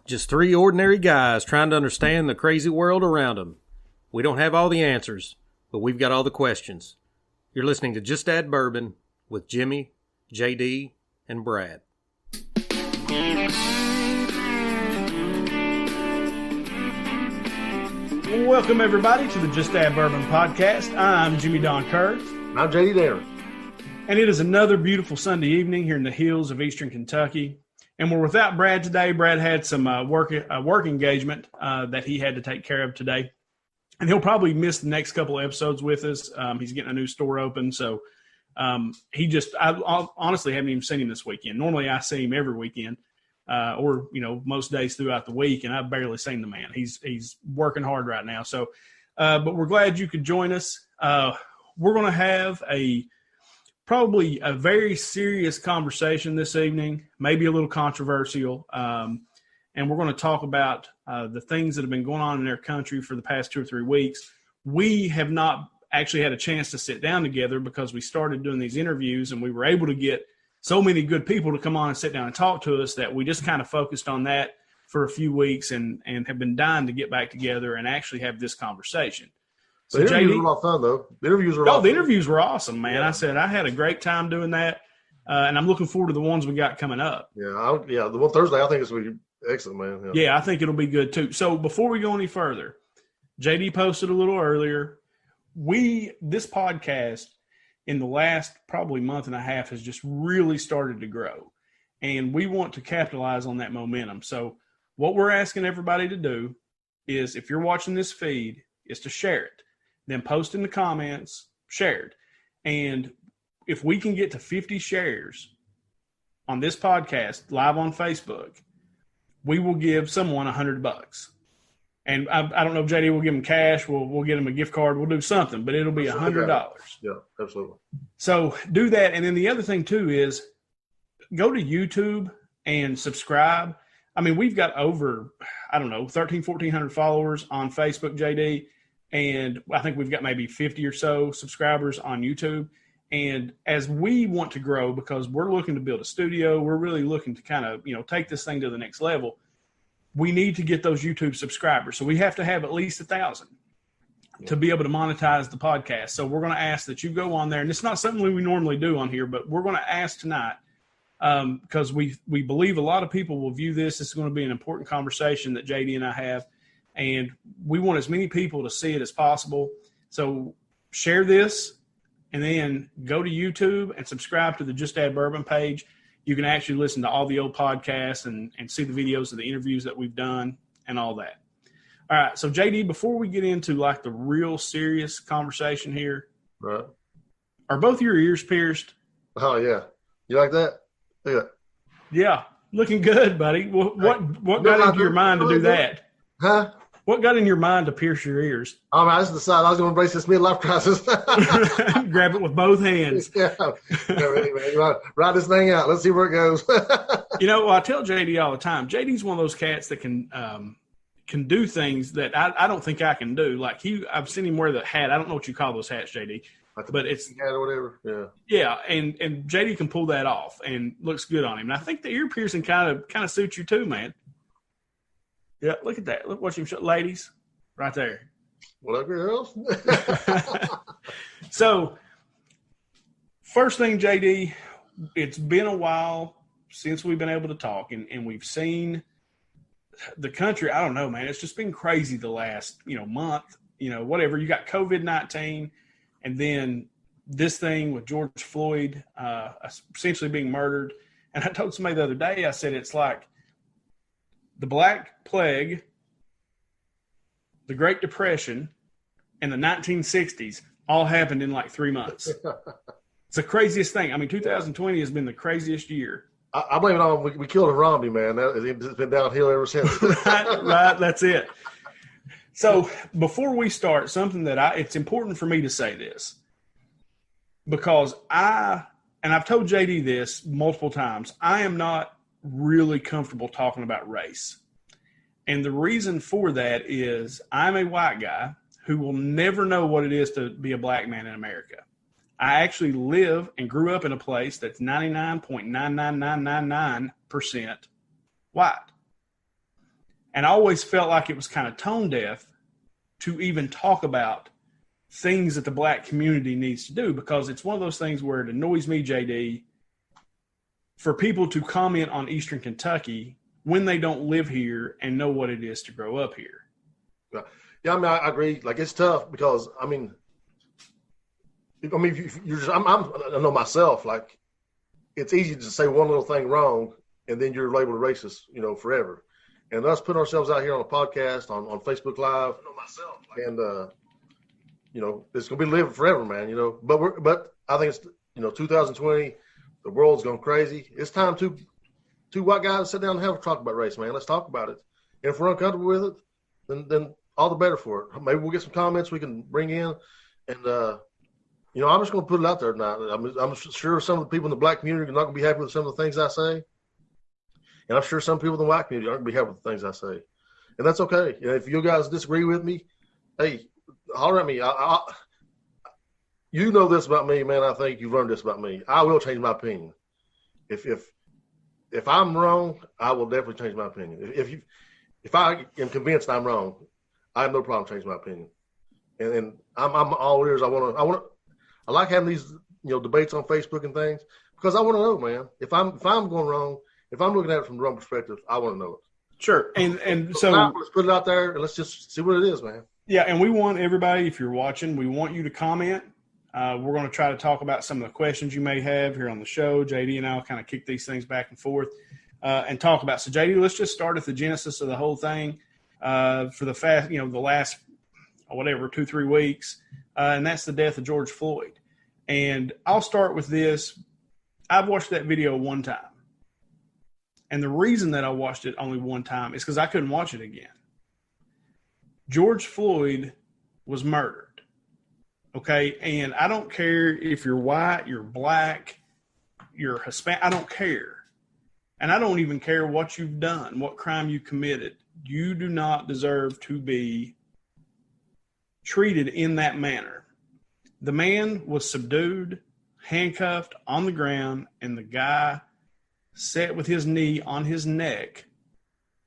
Just three ordinary guys trying to understand the crazy world around them. We don't have all the answers, but we've got all the questions. You're listening to Just Add Bourbon with Jimmy, JD, and Brad. Welcome, everybody, to the Just Add Bourbon podcast. I'm Jimmy Don Kerr. And I'm JD Darren. And it is another beautiful Sunday evening here in the hills of eastern Kentucky. And we're without Brad today. Brad had some work engagement that he had to take care of today. And he'll probably miss the next couple of episodes with us. He's getting a new store open. So I honestly haven't even seen him this weekend. Normally I see him every weekend or, most days throughout the week. And I've barely seen the man. He's working hard right now. So, but we're glad you could join us. We're going to have probably a very serious conversation this evening, maybe a little controversial. And we're going to talk about the things that have been going on in our country for the past 2 or 3 weeks. We have not actually had a chance to sit down together because we started doing these interviews and we were able to get so many good people to come on and sit down and talk to us that we just kind of focused on that for a few weeks and have been dying to get back together and actually have this conversation. So the interviews were a lot of fun, though. The interviews were awesome, man. Yeah. I said I had a great time doing that, and I'm looking forward to the ones we got coming up. Yeah, the one Thursday I think is going to be excellent, man. Yeah, I think it'll be good, too. So before we go any further, JD posted a little earlier. This podcast in the last probably month and a half has just really started to grow, and we want to capitalize on that momentum. So what we're asking everybody to do is, if you're watching this feed, is to share it. Then post in the comments, shared. And if we can get to 50 shares on this podcast live on Facebook, we will give someone $100. And I don't know if JD will give them cash. We'll get them a gift card. We'll do something, but it'll be $100. Yeah, absolutely. So do that. And then the other thing too is go to YouTube and subscribe. I mean, we've got over, 1,400 followers on Facebook, JD. And I think we've got maybe 50 or so subscribers on YouTube. And as we want to grow, because we're looking to build a studio, we're really looking to kind of, take this thing to the next level. We need to get those YouTube subscribers. So we have to have at least 1,000 to be able to monetize the podcast. So we're going to ask that you go on there. And it's not something we normally do on here, but we're going to ask tonight because we believe a lot of people will view this. This is going to be an important conversation that JD and I have. And we want as many people to see it as possible. So share this and then go to YouTube and subscribe to the Just Add Bourbon page. You can actually listen to all the old podcasts and see the videos of the interviews that we've done and all that. All right. So, JD, before we get into like the real serious conversation here, right? Are both your ears pierced? Oh, yeah. You like that? Look at that. Yeah. Looking good, buddy. What got into your mind to do that? Huh? What got in your mind to pierce your ears? I just decided I was going to embrace this midlife crisis. Grab it with both hands. Yeah. Anyway, ride this thing out. Let's see where it goes. I tell JD all the time, JD's one of those cats that can do things that I don't think I can do. Like I've seen him wear the hat. I don't know what you call those hats, JD. But it's hat or whatever. Yeah. Yeah, and JD can pull that off and looks good on him. And I think the ear piercing kind of suits you too, man. Yeah, look at that. Look, watch him show, ladies, right there. What up, girls? So, first thing, JD, it's been a while since we've been able to talk, and we've seen the country. I don't know, man. It's just been crazy the last, month, whatever. You got COVID-19, and then this thing with George Floyd essentially being murdered. And I told somebody the other day, I said, it's like the Black Plague, the Great Depression, and the 1960s all happened in like 3 months. It's the craziest thing. I mean, 2020 has been the craziest year. I blame it on we killed a Romney, man. It's been downhill ever since. right, that's it. So before we start, something that it's important for me to say this because I've told JD this multiple times, I am not really comfortable talking about race. And the reason for that is I'm a white guy who will never know what it is to be a black man in America. I actually live and grew up in a place that's 99.99999% white. And I always felt like it was kind of tone deaf to even talk about things that the black community needs to do, because it's one of those things where it annoys me, JD, for people to comment on Eastern Kentucky when they don't live here and know what it is to grow up here. Yeah, I mean, I agree. Like, it's tough because, I know myself, like, it's easy to say one little thing wrong and then you're labeled a racist, forever. And us putting ourselves out here on a podcast, on Facebook Live, and, it's going to be living forever, man, But I think it's, 2020, the world's going crazy. It's time to two white guys sit down and have a talk about race, man. Let's talk about it. And if we're uncomfortable with it, then all the better for it. Maybe we'll get some comments we can bring in. And, I'm just going to put it out there tonight. I'm sure some of the people in the black community are not going to be happy with some of the things I say. And I'm sure some people in the white community aren't going to be happy with the things I say. And that's okay. If you guys disagree with me, hey, holler at me. You know this about me, man. I think you've learned this about me. I will change my opinion. If I'm wrong, I will definitely change my opinion. If I am convinced I'm wrong, I have no problem changing my opinion. And I'm all ears. I like having these debates on Facebook and things because I want to know, man. If I'm going wrong, if I'm looking at it from the wrong perspective, I want to know it. Sure. And so let's put it out there and let's just see what it is, man. Yeah, and we want everybody, if you're watching, we want you to comment. We're going to try to talk about some of the questions you may have here on the show. JD and I will kind of kick these things back and forth and talk about. So, JD, let's just start at the genesis of the whole thing for the last, 2-3 weeks, and that's the death of George Floyd. And I'll start with this. I've watched that video one time. And the reason that I watched it only one time is because I couldn't watch it again. George Floyd was murdered, okay? And I don't care if you're white, you're black, you're Hispanic. I don't care. And I don't even care what you've done, what crime you committed. You do not deserve to be treated in that manner. The man was subdued, handcuffed on the ground, and the guy sat with his knee on his neck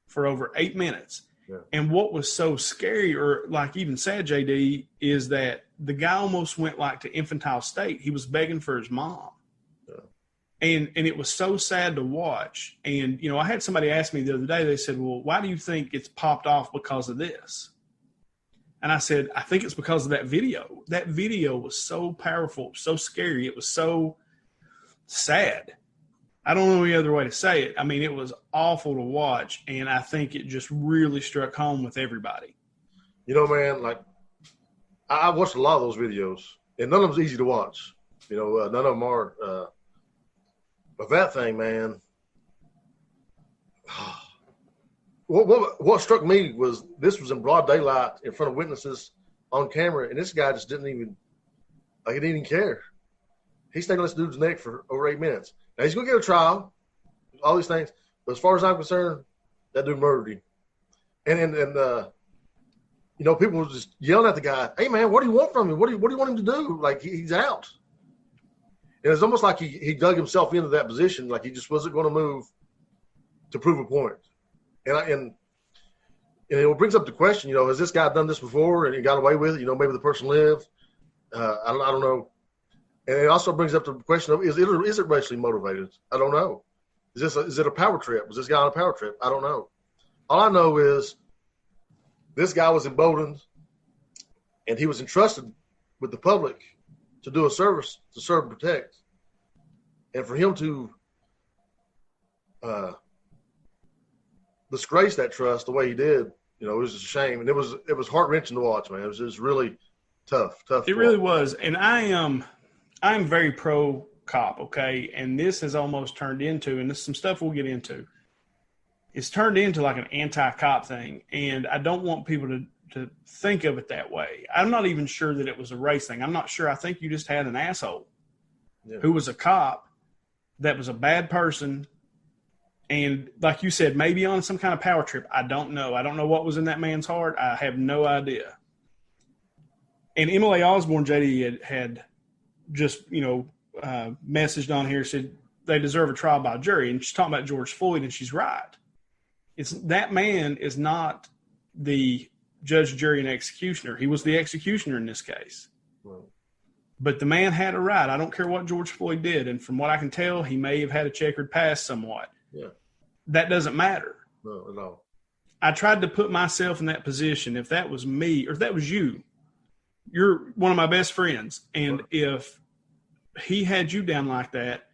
for over 8 minutes. Yeah. And what was so scary, or like even sad, JD, is that the guy almost went like to infantile state. He was begging for his mom. Yeah. And it was so sad to watch. And, I had somebody ask me the other day, they said, well, why do you think it's popped off because of this? And I said, I think it's because of that video. That video was so powerful, so scary. It was so sad. I don't know any other way to say it. I mean, it was awful to watch, and I think it just really struck home with everybody. Man, like, I watched a lot of those videos, and none of them's easy to watch. None of them are. But that thing, man, what struck me was this was in broad daylight in front of witnesses on camera, and this guy just didn't even care. He stayed on this dude's neck for over 8 minutes. Now, he's going to get a trial, all these things. But as far as I'm concerned, that dude murdered him. And people were just yelling at the guy, hey, man, what do you want from him? What do you want him to do? Like, he's out. And it's almost like he dug himself into that position, like he just wasn't going to move to prove a point. And it brings up the question, has this guy done this before and he got away with it? Maybe the person lived. I don't know. And it also brings up the question of, is it racially motivated? I don't know. Is it a power trip? Was this guy on a power trip? I don't know. All I know is this guy was emboldened and he was entrusted with the public to do a service, to serve and protect. And for him to disgrace that trust the way he did, it was a shame. And it was heart-wrenching to watch, man. It was just really tough. It really was. And I'm very pro cop, okay? And this has almost turned into, and this is some stuff we'll get into, it's turned into like an anti-cop thing. And I don't want people to think of it that way. I'm not even sure that it was a race thing. I'm not sure. I think you just had an asshole who was a cop that was a bad person. And like you said, maybe on some kind of power trip. I don't know. I don't know what was in that man's heart. I have no idea. And Emily Osborne, JD, had just, messaged on here, said they deserve a trial by jury. And she's talking about George Floyd, and she's right. that man is not the judge, jury, and executioner. He was the executioner in this case. Right. But the man had a right. I don't care what George Floyd did. And from what I can tell, he may have had a checkered past somewhat. Yeah. That doesn't matter. No, at all. I tried to put myself in that position. If that was me or if that was you, you're one of my best friends. And if he had you down like that,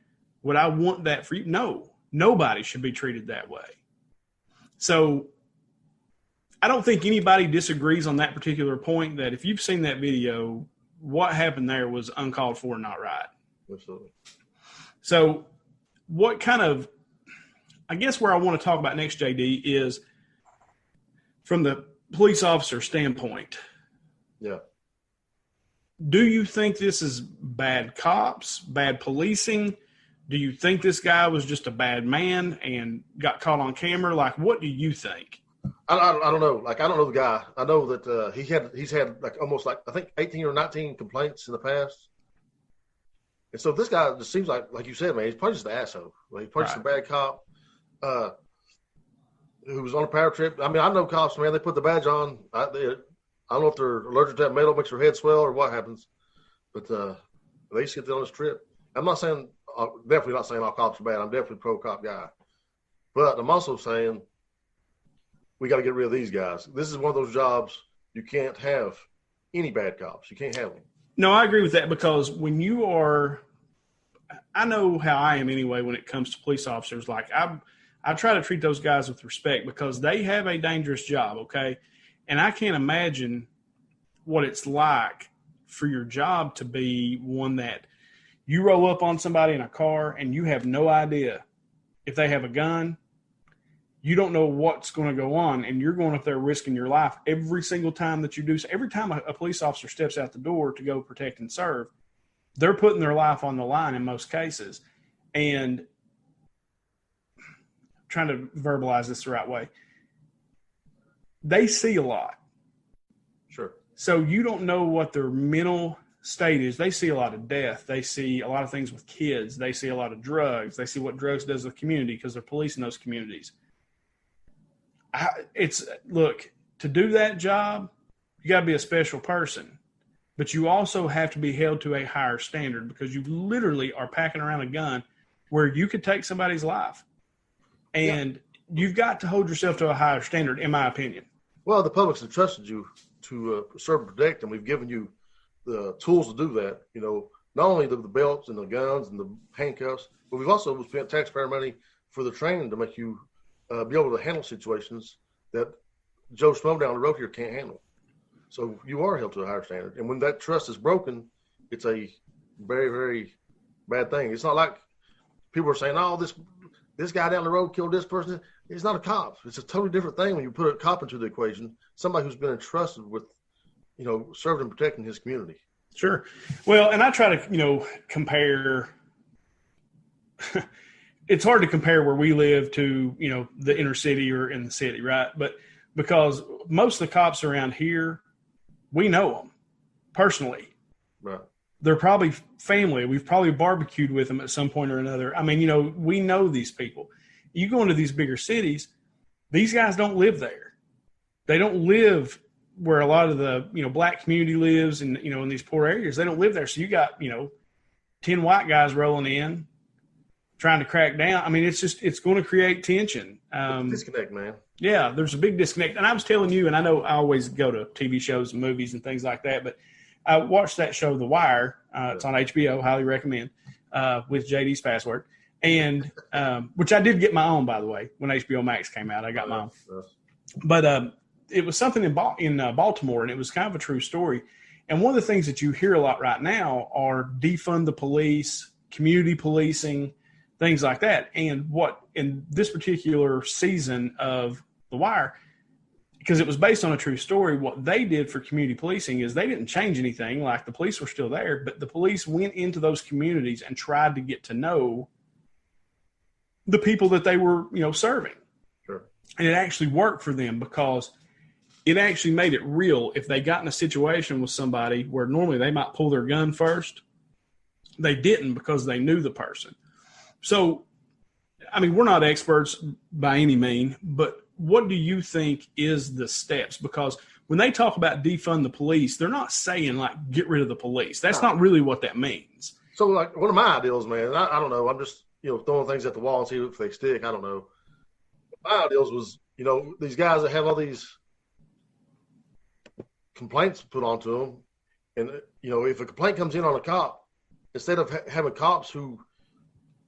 would I want that for you? No. Nobody should be treated that way. So I don't think anybody disagrees on that particular point, that if you've seen that video, what happened there was uncalled for and not right. Absolutely. So what kind of, I guess where I want to talk about next, JD, is from the police officer standpoint. Yeah. Do you think this is bad cops, bad policing? Do you think this guy was just a bad man and got caught on camera? Like, what do you think? I don't know. Like, I don't know the guy. I know that he's had like almost like I think 18 or 19 complaints in the past. And so this guy just seems like you said, man, he's probably just an asshole. Like, he's probably just a bad cop who was on a power trip. I mean, I know cops, man. They put the badge on. I don't know if they're allergic to that metal, makes their head swell, or what happens. But they used to get on this trip. I'm not saying. Definitely not saying all cops are bad. I'm definitely a pro-cop guy. But I'm also saying we got to get rid of these guys. This is one of those jobs you can't have any bad cops. You can't have them. No, I agree with that, because when you are – I know how I am anyway when it comes to police officers. Like, I try to treat those guys with respect because they have a dangerous job, okay? And I can't imagine what it's like for your job to be one that – you roll up on somebody in a car and you have no idea if they have a gun. You don't know what's going to go on, and you're going up there risking your life every single time that you do. So every time a police officer steps out the door to go protect and serve, they're putting their life on the line in most cases. And I'm trying to verbalize this the right way. They see a lot. Sure. So you don't know what their mental state is. They see a lot of death. They see a lot of things with kids. They see a lot of drugs. They see what drugs does to the community because they're policing those communities. Look, to do that job, you got to be a special person, but you also have to be held to a higher standard because you literally are packing around a gun where you could take somebody's life, and you've got to hold yourself to a higher standard, in my opinion. Well, the public's entrusted you to serve and protect, and we've given you the tools to do that. You know, not only the belts and the guns and the handcuffs, but we've also spent taxpayer money for the training to make you be able to handle situations that Joe Schmo down the road here can't handle. So you are held to a higher standard. And when that trust is broken, it's a very, very bad thing. It's not like people are saying, oh, this guy down the road killed this person. He's not a cop. It's a totally different thing when you put a cop into the equation, somebody who's been entrusted with, serving and protecting his community. Sure. Well, and I try to, compare. It's hard to compare where we live to, the inner city or in the city, right? But because most of the cops around here, we know them personally. Right. They're probably family. We've probably barbecued with them at some point or another. I mean, we know these people. You go into these bigger cities, these guys don't live there. They don't live where a lot of the, black community lives and, in these poor areas. They don't live there. So you got, 10 white guys rolling in, trying to crack down. I mean, it's going to create tension. Disconnect, man. Yeah, there's a big disconnect. And I was telling you, and I know I always go to TV shows and movies and things like that, but I watched that show, The Wire. It's on HBO, highly recommend, with JD's password. And which I did get my own, by the way, when HBO Max came out. I got my own. But it was something in Baltimore, and it was kind of a true story. And one of the things that you hear a lot right now are defund the police, community policing, things like that. And what in this particular season of The Wire, because it was based on a true story, what they did for community policing is they didn't change anything. Like, the police were still there, but the police went into those communities and tried to get to know the people that they were, serving. Sure. And it actually worked for them because it actually made it real. If they got in a situation with somebody where normally they might pull their gun first, they didn't because they knew the person. So, I mean, we're not experts by any mean, but what do you think is the steps? Because when they talk about defund the police, they're not saying like get rid of the police. That's not really what that means. So like one of my ideals, man, I don't know. I'm just, throwing things at the wall and see if they stick. I don't know. My ideals was, these guys that have all these complaints put onto them. And, if a complaint comes in on a cop, instead of having cops who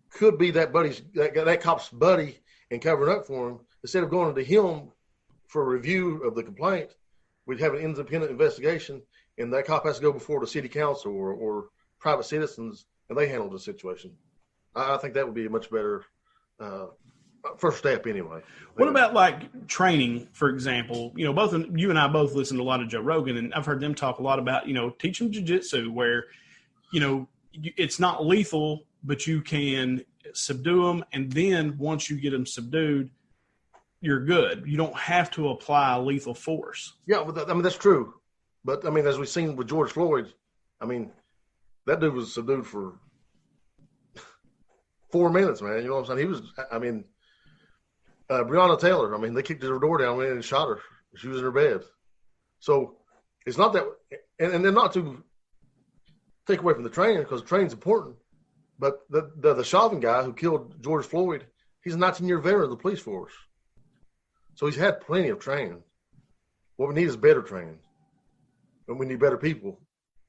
could be that cop's buddy and covering up for him, instead of going to him for a review of the complaint, we'd have an independent investigation, and that cop has to go before the city council or private citizens, and they handle the situation. I think that would be a much better first step anyway. What about like training, for example? Both you and I both listen to a lot of Joe Rogan, and I've heard them talk a lot about, teach them jiu-jitsu where, it's not lethal, but you can subdue them. And then once you get them subdued, you're good. You don't have to apply lethal force. Yeah, but that's true. But, as we've seen with George Floyd, that dude was subdued for 4 minutes, man. You know what I'm saying? He was, Breonna Taylor, they kicked her door down and shot her. She was in her bed. So it's not that, and then not to take away from the training, because training's important, but the Chauvin guy who killed George Floyd, he's a 19-year veteran of the police force. So he's had plenty of training. What we need is better training. And we need better people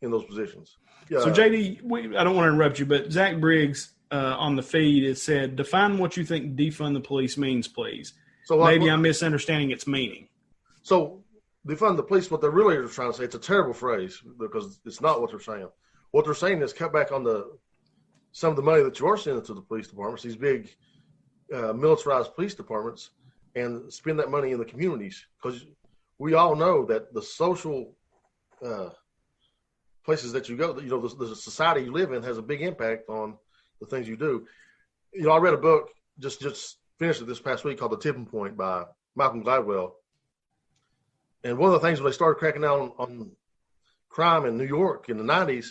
in those positions. Yeah. So, JD, I don't want to interrupt you, but Zach Briggs on the feed has said, define what you think defund the police means, please. So maybe I'm misunderstanding its meaning. So defund the police, what they're really trying to say, it's a terrible phrase because it's not what they're saying. What they're saying is cut back on some of the money that you are sending to the police departments, these big militarized police departments, and spend that money in the communities. Because we all know that the social places that you go, the society you live in has a big impact on the things you do. I read a book, just finished it this past week, called The Tipping Point by Malcolm Gladwell. And one of the things when they started cracking down on crime in New York in the 90s,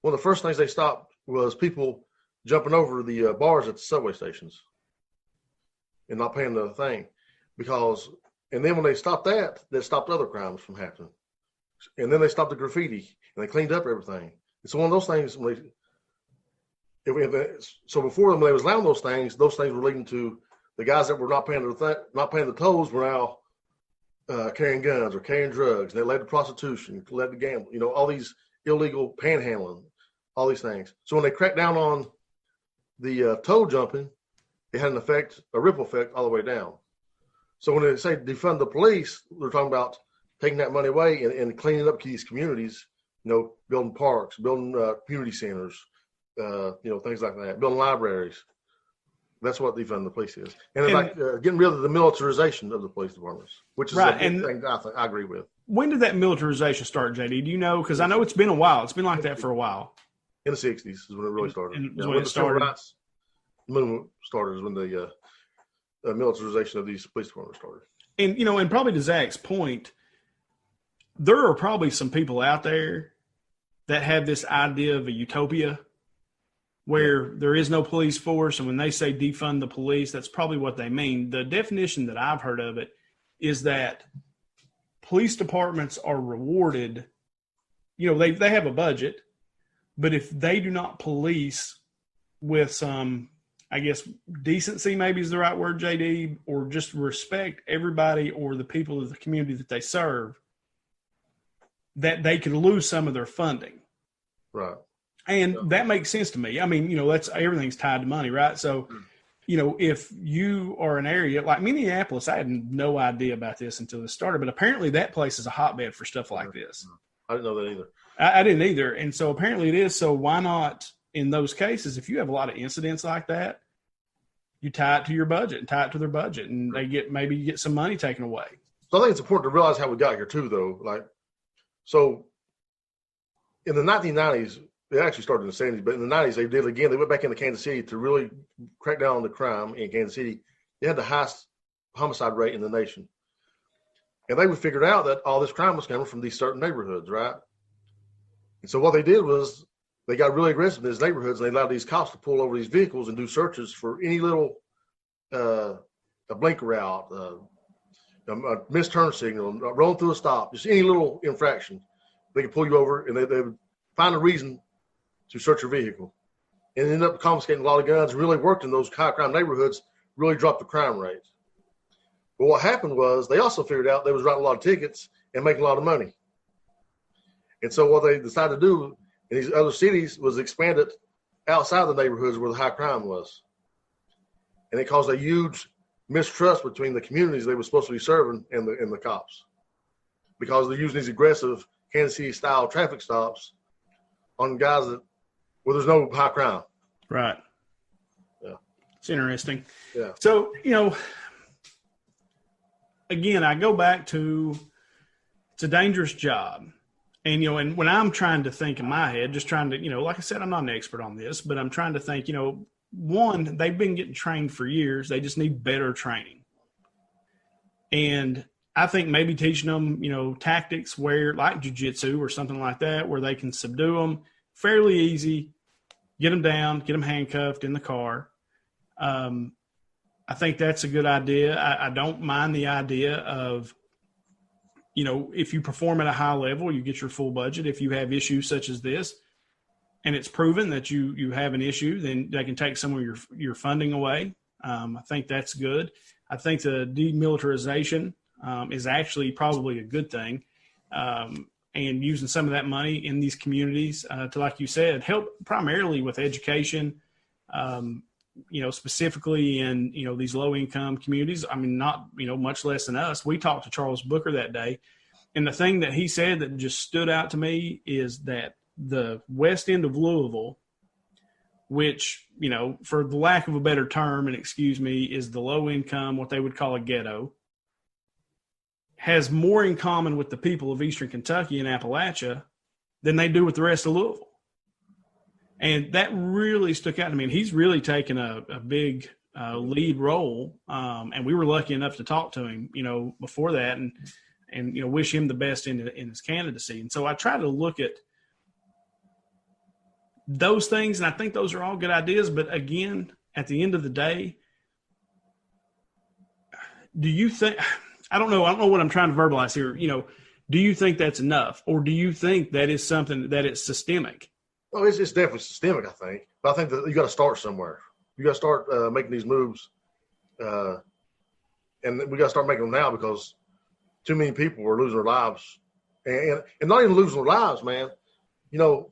one of the first things they stopped was people jumping over the bars at the subway stations and not paying the thing. And then when they stopped that stopped other crimes from happening. And then they stopped the graffiti and they cleaned up everything. It's one of those things. So before them, when they was allowing those things were leading to the guys that were not paying the tolls were now carrying guns or carrying drugs. And they led to prostitution, led to gambling. All these illegal panhandling, all these things. So when they cracked down on the toll jumping, it had a ripple effect all the way down. So when they say defund the police, they're talking about taking that money away and cleaning up these communities, building parks, building community centers, things like that, building libraries. That's what defund the police is. And getting rid of the militarization of the police departments, which is a big thing I agree with. When did that militarization start, JD? Do you know? Because I know it's been a while. It's been like that for a while. In the 60s is when it really started. When the civil rights movement started is when the militarization of these police departments started. And, and probably to Zach's point, there are probably some people out there that have this idea of a utopia where there is no police force. And when they say defund the police, that's probably what they mean. The definition that I've heard of it is that police departments are rewarded. They have a budget, but if they do not police with some, I guess, decency maybe is the right word, JD, or just respect everybody or the people of the community that they serve, that they can lose some of their funding. Right. And that makes sense to me. That's everything's tied to money, right? So, if you are an area like Minneapolis, I had no idea about this until this started, but apparently that place is a hotbed for stuff like this. I didn't know that either. I didn't either. And so apparently it is. So why not in those cases, if you have a lot of incidents like that, you tie it to your budget and tie it to their budget, and they get some money taken away. So I think it's important to realize how we got here too, though. So in the 1990s, it actually started in the 70s, but in the 90s, they did it again. They went back into Kansas City to really crack down on the crime in Kansas City. They had the highest homicide rate in the nation. And they figured out that all this crime was coming from these certain neighborhoods, right? And so what they did was they got really aggressive in these neighborhoods, and they allowed these cops to pull over these vehicles and do searches for any little a blinker out, a missed turn signal, rolling through a stop, just any little infraction, they could pull you over and they would find a reason to search your vehicle. And end up confiscating a lot of guns. Really worked in those high crime neighborhoods, really dropped the crime rate. But what happened was they also figured out they was writing a lot of tickets and making a lot of money. And so what they decided to do in these other cities was expand it outside the neighborhoods where the high crime was. And it caused a huge mistrust between the communities they were supposed to be serving and the cops, because they're using these aggressive Kansas City style traffic stops on guys where there's no high crime. Right. Yeah. It's interesting. Yeah. So, again, I go back to it's a dangerous job. And, and when I'm trying to think in my head, just trying to, like I said, I'm not an expert on this, but I'm trying to think, one, they've been getting trained for years. They just need better training. And I think maybe teaching them, tactics where like jiu-jitsu or something like that, where they can subdue them fairly easy, get them down, get them handcuffed in the car. I think that's a good idea. I don't mind the idea of, if you perform at a high level, you get your full budget. If you have issues such as this, and it's proven that you have an issue, then they can take some of your funding away. I think that's good. I think the demilitarization is actually probably a good thing. And using some of that money in these communities to, like you said, help primarily with education, specifically in, these low income communities. I mean, not, much less than us. We talked to Charles Booker that day. And the thing that he said that just stood out to me is that the west end of Louisville, which, for the lack of a better term, and excuse me, is the low income, what they would call a ghetto, has more in common with the people of Eastern Kentucky and Appalachia than they do with the rest of Louisville. And that really stuck out to me. And he's really taken a big lead role. And we were lucky enough to talk to him, before that and wish him the best in his candidacy. And so I try to look at those things, and I think those are all good ideas. But again, at the end of the day, do you think – I don't know what I'm trying to verbalize here. Do you think that's enough, or do you think that is something that it's systemic? Well, it's definitely systemic, I think. But I think that you got to start somewhere. You got to start making these moves, and we got to start making them now because too many people are losing their lives, and not even losing their lives, man.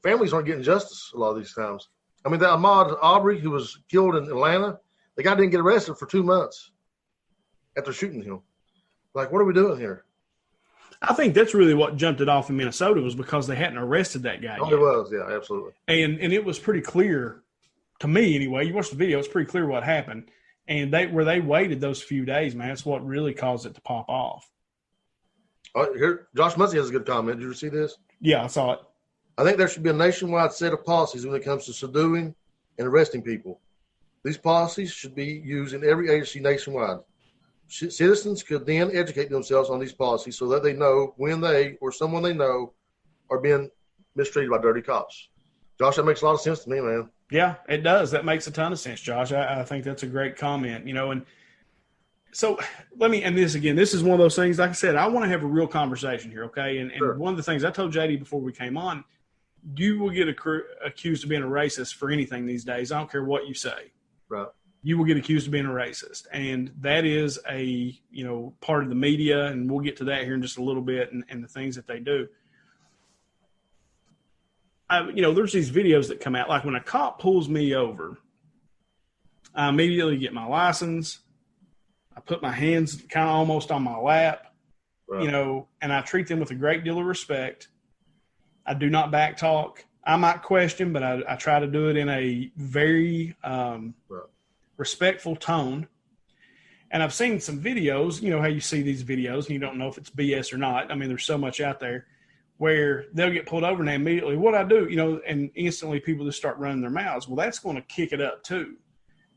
Families aren't getting justice a lot of these times. I mean, that Ahmaud Arbery, who was killed in Atlanta, the guy didn't get arrested for 2 months after shooting him. Like, what are we doing here? I think that's really what jumped it off in Minnesota was because they hadn't arrested that guy yet. It was, yeah, absolutely. And it was pretty clear, to me anyway, you watch the video, it's pretty clear what happened. And they waited those few days, man, that's what really caused it to pop off. Here, Josh Muncy has a good comment. Did you see this? Yeah, I saw it. I think there should be a nationwide set of policies when it comes to subduing and arresting people. These policies should be used in every agency nationwide. Citizens could then educate themselves on these policies so that they know when they or someone they know are being mistreated by dirty cops. Josh, that makes a lot of sense to me, man. Yeah, it does. That makes a ton of sense, Josh. I think that's a great comment, and so let me end this again. This is one of those things, like I said, I want to have a real conversation here, okay? And Sure. One of the things I told JD before we came on, you will get accused of being a racist for anything these days. I don't care what you say. Right. You will get accused of being a racist. And that is a, part of the media, and we'll get to that here in just a little bit and the things that they do. There's these videos that come out, like when a cop pulls me over, I immediately get my license. I put my hands kind of almost on my lap, Right. And I treat them with a great deal of respect. I do not back talk. I might question, but I try to do it in a very respectful tone. And I've seen some videos, how you see these videos and you don't know if it's BS or not. I mean, there's so much out there where they'll get pulled over and they immediately, what I do, and instantly people just start running their mouths. Well, that's going to kick it up too.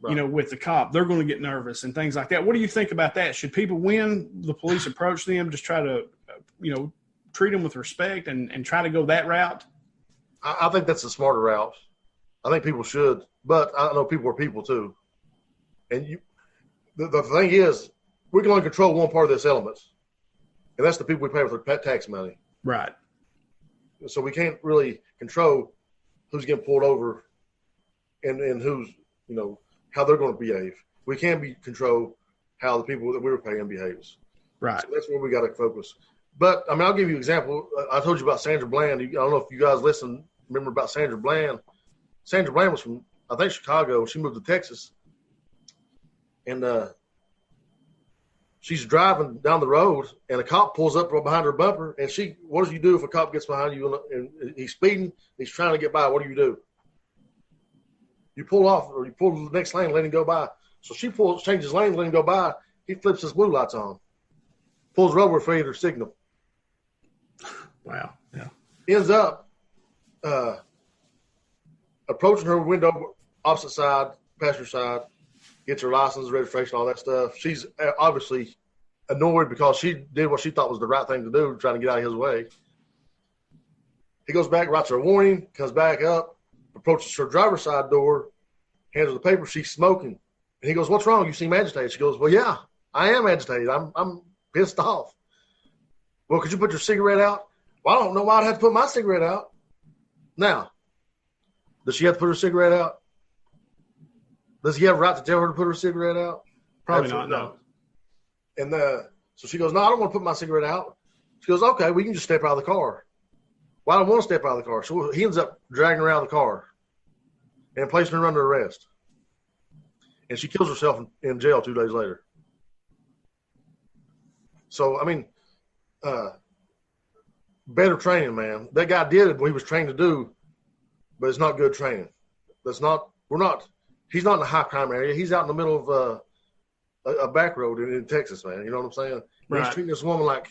Right. With the cop, they're going to get nervous and things like that. What do you think about that? Should people, when the police approach them, just try to, treat them with respect and try to go that route? I think that's a smarter route. I think people should, but I know people are people too. And the thing is, we can only control one part of this element, and that's the people we pay with our tax money. Right. So we can't really control who's getting pulled over and who's, how they're going to behave. We can control how the people that we were paying behaves. Right. So that's where we got to focus. But, I'll give you an example. I told you about Sandra Bland. I don't know if you guys remember about Sandra Bland. Sandra Bland was from, I think, Chicago. She moved to Texas. And she's driving down the road, and a cop pulls up right behind her bumper. And what do you do if a cop gets behind you and he's speeding, he's trying to get by? What do? You pull off, or you pull to the next lane, let him go by. So she changes lanes, let him go by. He flips his blue lights on, pulls her over for either signal. Wow. Yeah. Ends up approaching her window, opposite side, passenger side, gets her license, registration, all that stuff. She's obviously annoyed because she did what she thought was the right thing to do, trying to get out of his way. He goes back, writes her a warning, comes back up, approaches her driver's side door, hands her the paper. She's smoking. And he goes, "What's wrong? You seem agitated." She goes, "Well, yeah, I am agitated. I'm pissed off." "Well, could you put your cigarette out?" "Well, I don't know why I'd have to put my cigarette out." Now, does she have to put her cigarette out? Does he have a right to tell her to put her cigarette out? Probably Absolutely not, no. And so she goes, "No, I don't want to put my cigarette out." She goes, "Okay, we can just step out of the car." "Well, I don't want to step out of the car." So he ends up dragging her out of the car and placing her under arrest. And she kills herself in jail 2 days later. So, better training, man. That guy did what he was trained to do, but it's not good training. He's not in a high crime area. He's out in the middle of a back road in Texas, man. You know what I'm saying? Right. He's treating this woman like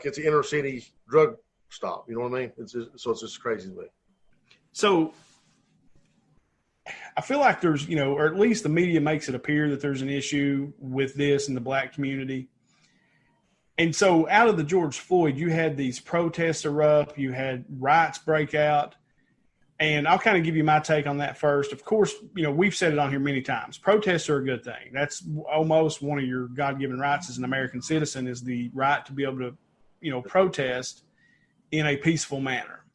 it's an inner city drug stop. You know what I mean? It's just crazy to me. So I feel like there's, or at least the media makes it appear that there's an issue with this in the black community. And so out of the George Floyd, you had these protests erupt, you had riots break out. And I'll kind of give you my take on that first. Of course, we've said it on here many times. Protests are a good thing. That's almost one of your God-given rights as an American citizen, is the right to be able to, protest in a peaceful manner.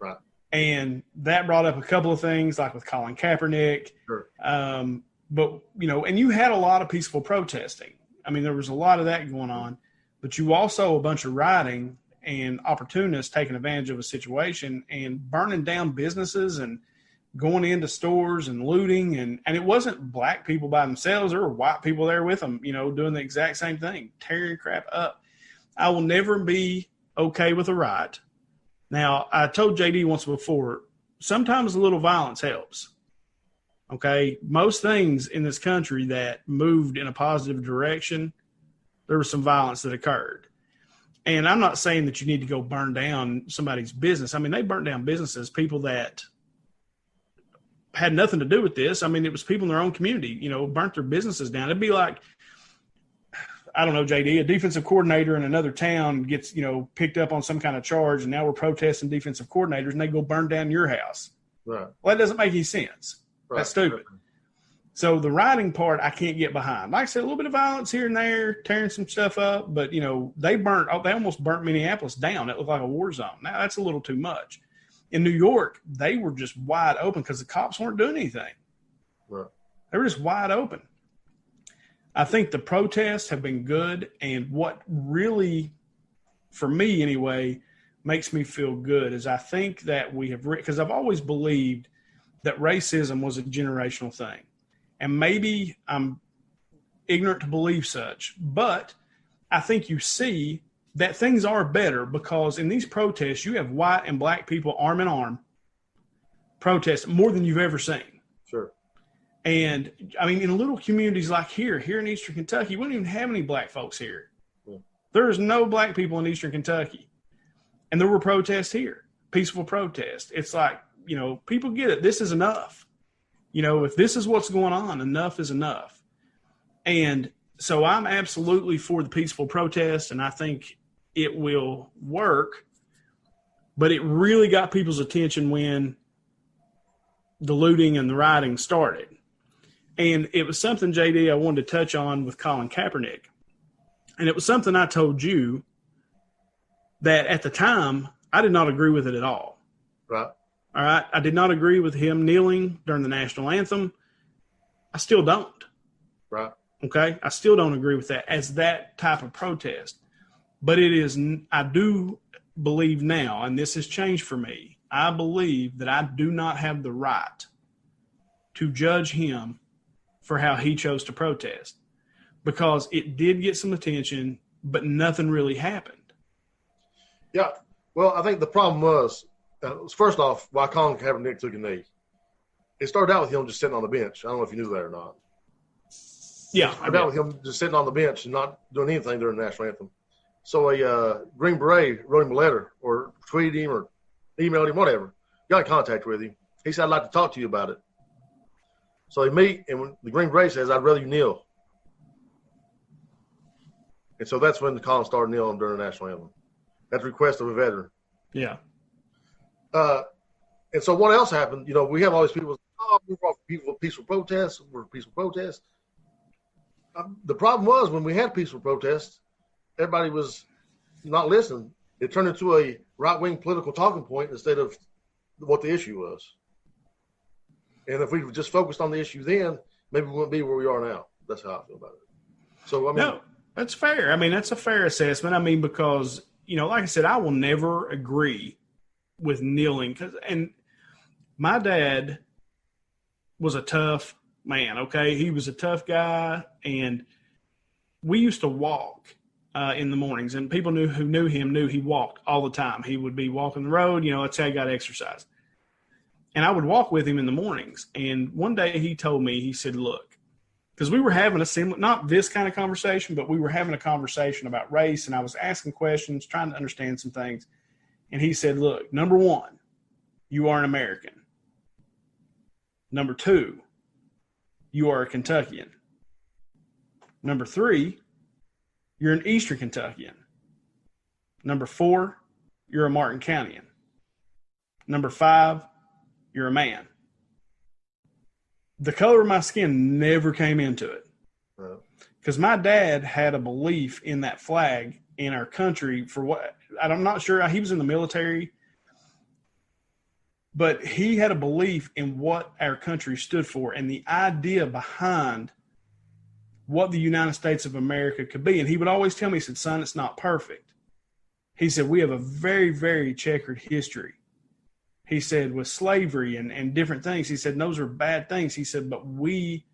Right. And that brought up a couple of things, like with Colin Kaepernick. Sure. But, and you had a lot of peaceful protesting. There was a lot of that going on. But you also a bunch of rioting and opportunists taking advantage of a situation and burning down businesses and going into stores and looting. And it wasn't black people by themselves. There were white people there with them, doing the exact same thing, tearing crap up. I will never be okay with a riot. Now, I told JD once before, sometimes a little violence helps. Okay. Most things in this country that moved in a positive direction, there was some violence that occurred. And I'm not saying that you need to go burn down somebody's business. They burnt down businesses, people that had nothing to do with this. It was people in their own community, burnt their businesses down. It'd be like, I don't know, JD, a defensive coordinator in another town gets, picked up on some kind of charge, and now we're protesting defensive coordinators, and they go burn down your house. Right. Well, that doesn't make any sense. Right. That's stupid. Right. So the rioting part, I can't get behind. Like I said, a little bit of violence here and there, tearing some stuff up, but they almost burnt Minneapolis down. It looked like a war zone. Now that's a little too much. In New York, they were just wide open because the cops weren't doing anything. Right. They were just wide open. I think the protests have been good, and what really, for me anyway, makes me feel good is I think that we have, because I've always believed that racism was a generational thing. And maybe I'm ignorant to believe such, but I think you see that things are better because in these protests, you have white and black people arm in arm protest more than you've ever seen. Sure. And in little communities like here in Eastern Kentucky, we don't even have any black folks here. Yeah. There's no black people in Eastern Kentucky. And there were protests here, peaceful protests. It's like, people get it. This is enough. If this is what's going on, enough is enough. And so I'm absolutely for the peaceful protest, and I think it will work. But it really got people's attention when the looting and the rioting started. And it was something, JD, I wanted to touch on with Colin Kaepernick. And it was something I told you that at the time, I did not agree with it at all. Right. All right. I did not agree with him kneeling during the national anthem. I still don't. Right. Okay. I still don't agree with that as that type of protest. But it is, I do believe now, and this has changed for me, I believe that I do not have the right to judge him for how he chose to protest, because it did get some attention, but nothing really happened. Yeah. Well, I think the problem was, first off, why Colin Kaepernick took a knee. It started out with him just sitting on the bench. I don't know if you knew that or not. Yeah. It started out with him just sitting on the bench and not doing anything during the national anthem. So a Green Beret wrote him a letter or tweeted him or emailed him, whatever. Got in contact with him. He said, I'd like to talk to you about it. So they meet, and when the Green Beret says, I'd rather you kneel. And so that's when Colin started kneeling during the national anthem. At the request of a veteran. Yeah. And so what else happened? You know, we have all these people, we're for peaceful protests. We're peaceful protests. The problem was when we had peaceful protests, everybody was not listening. It turned into a right-wing political talking point instead of what the issue was. And if we just focused on the issue then, maybe we wouldn't be where we are now. That's how I feel about it. So, I mean. No, that's fair. I mean, that's a fair assessment. I mean, because, you know, like I said, I will never agree with kneeling. And my dad was a tough man, okay? He was a tough guy, and we used to walk in the mornings, and people who knew him knew he walked all the time. He would be walking the road, you know, that's how he got exercise. And I would walk with him in the mornings. And one day he told me, he said, look, because we were having a similar, not this kind of conversation, but we were having a conversation about race, and I was asking questions, trying to understand some things. And he said, look, number one, you are an American. Number two, you are a Kentuckian. Number three, you're an Eastern Kentuckian. Number four, you're a Martin Countian. Number five, you're a man. The color of my skin never came into it. Because my dad had a belief in that flag in our country for what, I'm not sure, he was in the military, but he had a belief in what our country stood for and the idea behind what the United States of America could be. And he would always tell me, he said, son, it's not perfect. He said, we have a very, very checkered history. He said, with slavery and different things, he said, those are bad things. He said, but we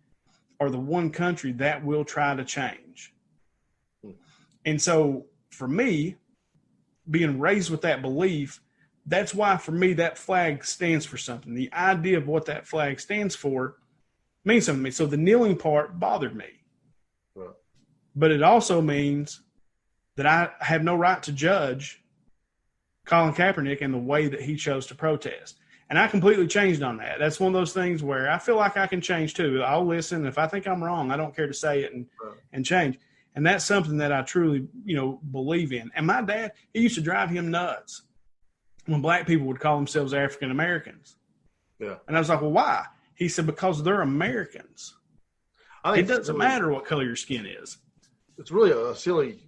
are the one country that will try to change. And so for me, being raised with that belief, that's why for me that flag stands for something. The idea of what that flag stands for means something to me. So the kneeling part bothered me. Right. But it also means that I have no right to judge Colin Kaepernick and the way that he chose to protest. And I completely changed on that. That's one of those things where I feel like I can change too. I'll listen. If I think I'm wrong, I don't care to say it and change. And that's something that I truly, you know, believe in. And my dad, it used to drive him nuts when black people would call themselves African Americans. Yeah. And I was like, well, why? He said, because they're Americans. It doesn't matter what color your skin is. It's really a silly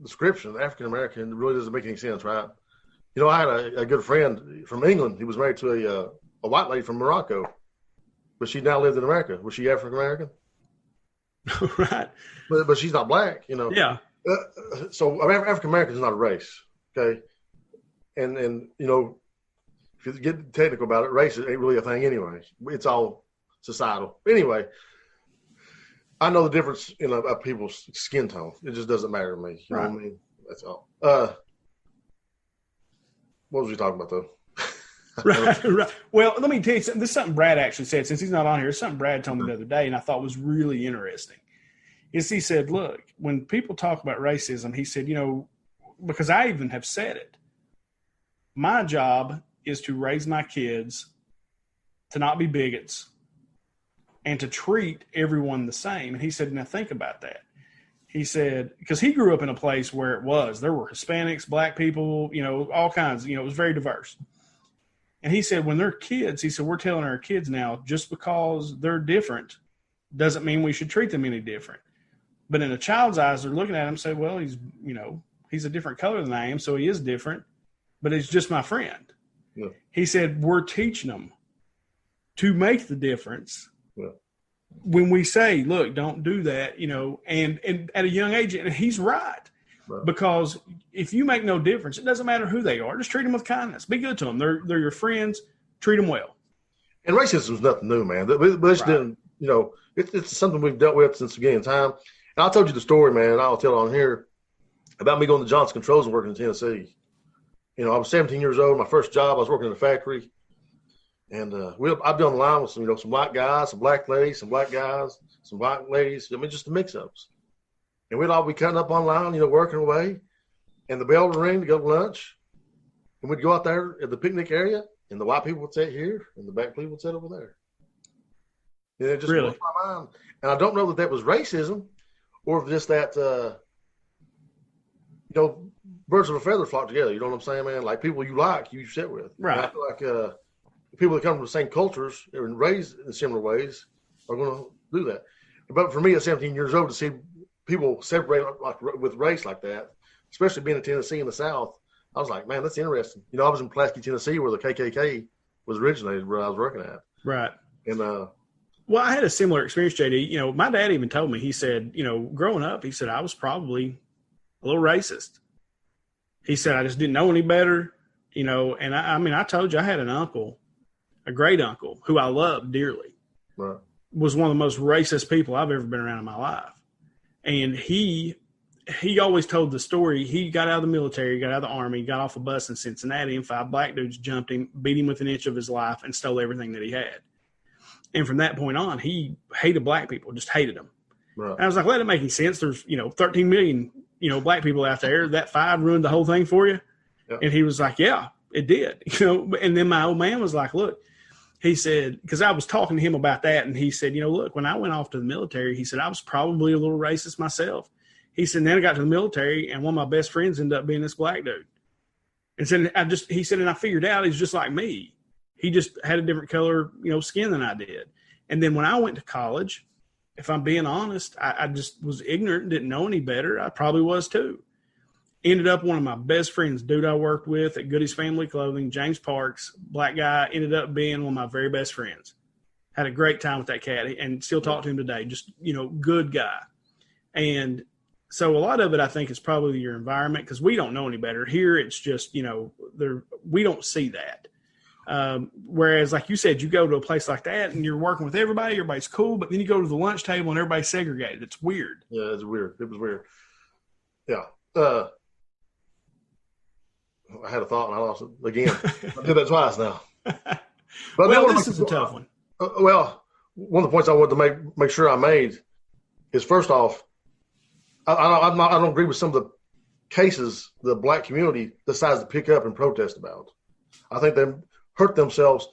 description. African American really doesn't make any sense, right? You know, I had a good friend from England. He was married to a white lady from Morocco, but she now lived in America. Was she African American? Right. But she's not black, you know. Yeah. So African American is not a race, okay? And you know, if you get technical about it, race ain't really a thing anyway. It's all societal. Anyway, I know the difference in people's skin tone. It just doesn't matter to me. You know what I mean? That's all. What was we talking about, though? Right. Well, let me tell you something. This is something Brad actually said. Since he's not on here, it's something Brad told me the other day, and I thought was really interesting. Is he said, look, when people talk about racism, he said, you know, because I even have said it, my job is to raise my kids to not be bigots and to treat everyone the same. And he said, now think about that. He said, because he grew up in a place where there were Hispanics, black people, you know, all kinds, you know, it was very diverse. And he said, when they're kids, he said, we're telling our kids now, just because they're different doesn't mean we should treat them any different. But in a child's eyes, they're looking at him and say, well, he's a different color than I am, so he is different, but he's just my friend. Yeah. He said, we're teaching them to make the difference. Yeah. When we say, look, don't do that, and at a young age, and he's right. Because if you make no difference, it doesn't matter who they are. Just treat them with kindness. Be good to them. They're your friends. Treat them well. And racism is nothing new, man. This didn't, it's something we've dealt with since the beginning of time. And I told you the story, man. I'll tell it on here about me going to Johnson Controls and working in Tennessee. I was 17 years old. My first job, I was working in a factory. And I'd be on the line with some white guys, some black ladies, some black guys, some white ladies. Just the mix-ups. And we'd all be cutting up online, working away. And the bell would ring to go to lunch. And we'd go out there at the picnic area, and the white people would sit here, and the black people would sit over there. And it just really blew my mind. And I don't know that was racism, or if just that, birds of a feather flock together. You know what I'm saying, man? Like people you sit with. Right. And I feel like people that come from the same cultures and raised in similar ways are going to do that. But for me at 17 years old to see people separate like with race like that, especially being in Tennessee in the South, I was like, man, that's interesting. I was in Pulaski, Tennessee, where the KKK was originated, where I was working at. Right. And well, I had a similar experience, JD. My dad even told me, he said, growing up, he said, I was probably a little racist. He said, I just didn't know any better, and I told you I had an uncle, a great uncle, who I loved dearly, right. was one of the most racist people I've ever been around in my life. And he always told the story. He got out of the military, got out of the Army, got off a bus in Cincinnati, and 5 black dudes jumped him, beat him with an inch of his life, and stole everything that he had. And from that point on, he hated black people, just hated them. Right. And I was like, let it make any sense. There's, 13 million, black people out there. That 5 ruined the whole thing for you. Yeah. And he was like, yeah, it did. And then my old man was like, look, he said, because I was talking to him about that, and he said, look, when I went off to the military, he said, I was probably a little racist myself. He said, then I got to the military, and one of my best friends ended up being this black dude. And said, he said, and I figured out he's just like me. He just had a different color, skin than I did. And then when I went to college, if I'm being honest, I just was ignorant and didn't know any better. I probably was too. Ended up one of my best friends, dude I worked with at Goody's Family Clothing, James Parks, black guy, ended up being one of my very best friends. Had a great time with that cat and still talk to him today. Just, good guy. And so a lot of it, I think, is probably your environment because we don't know any better. Here, it's just, we don't see that. Whereas, like you said, you go to a place like that and you're working with everybody's cool, but then you go to the lunch table and everybody's segregated. It's weird. Yeah, it's weird. It was weird. Yeah. I had a thought and I lost it again. I did that twice now. But well, this is a tough one. Well, one of the points I wanted to make sure I made is first off, I don't agree with some of the cases the black community decides to pick up and protest about. I think they hurt themselves.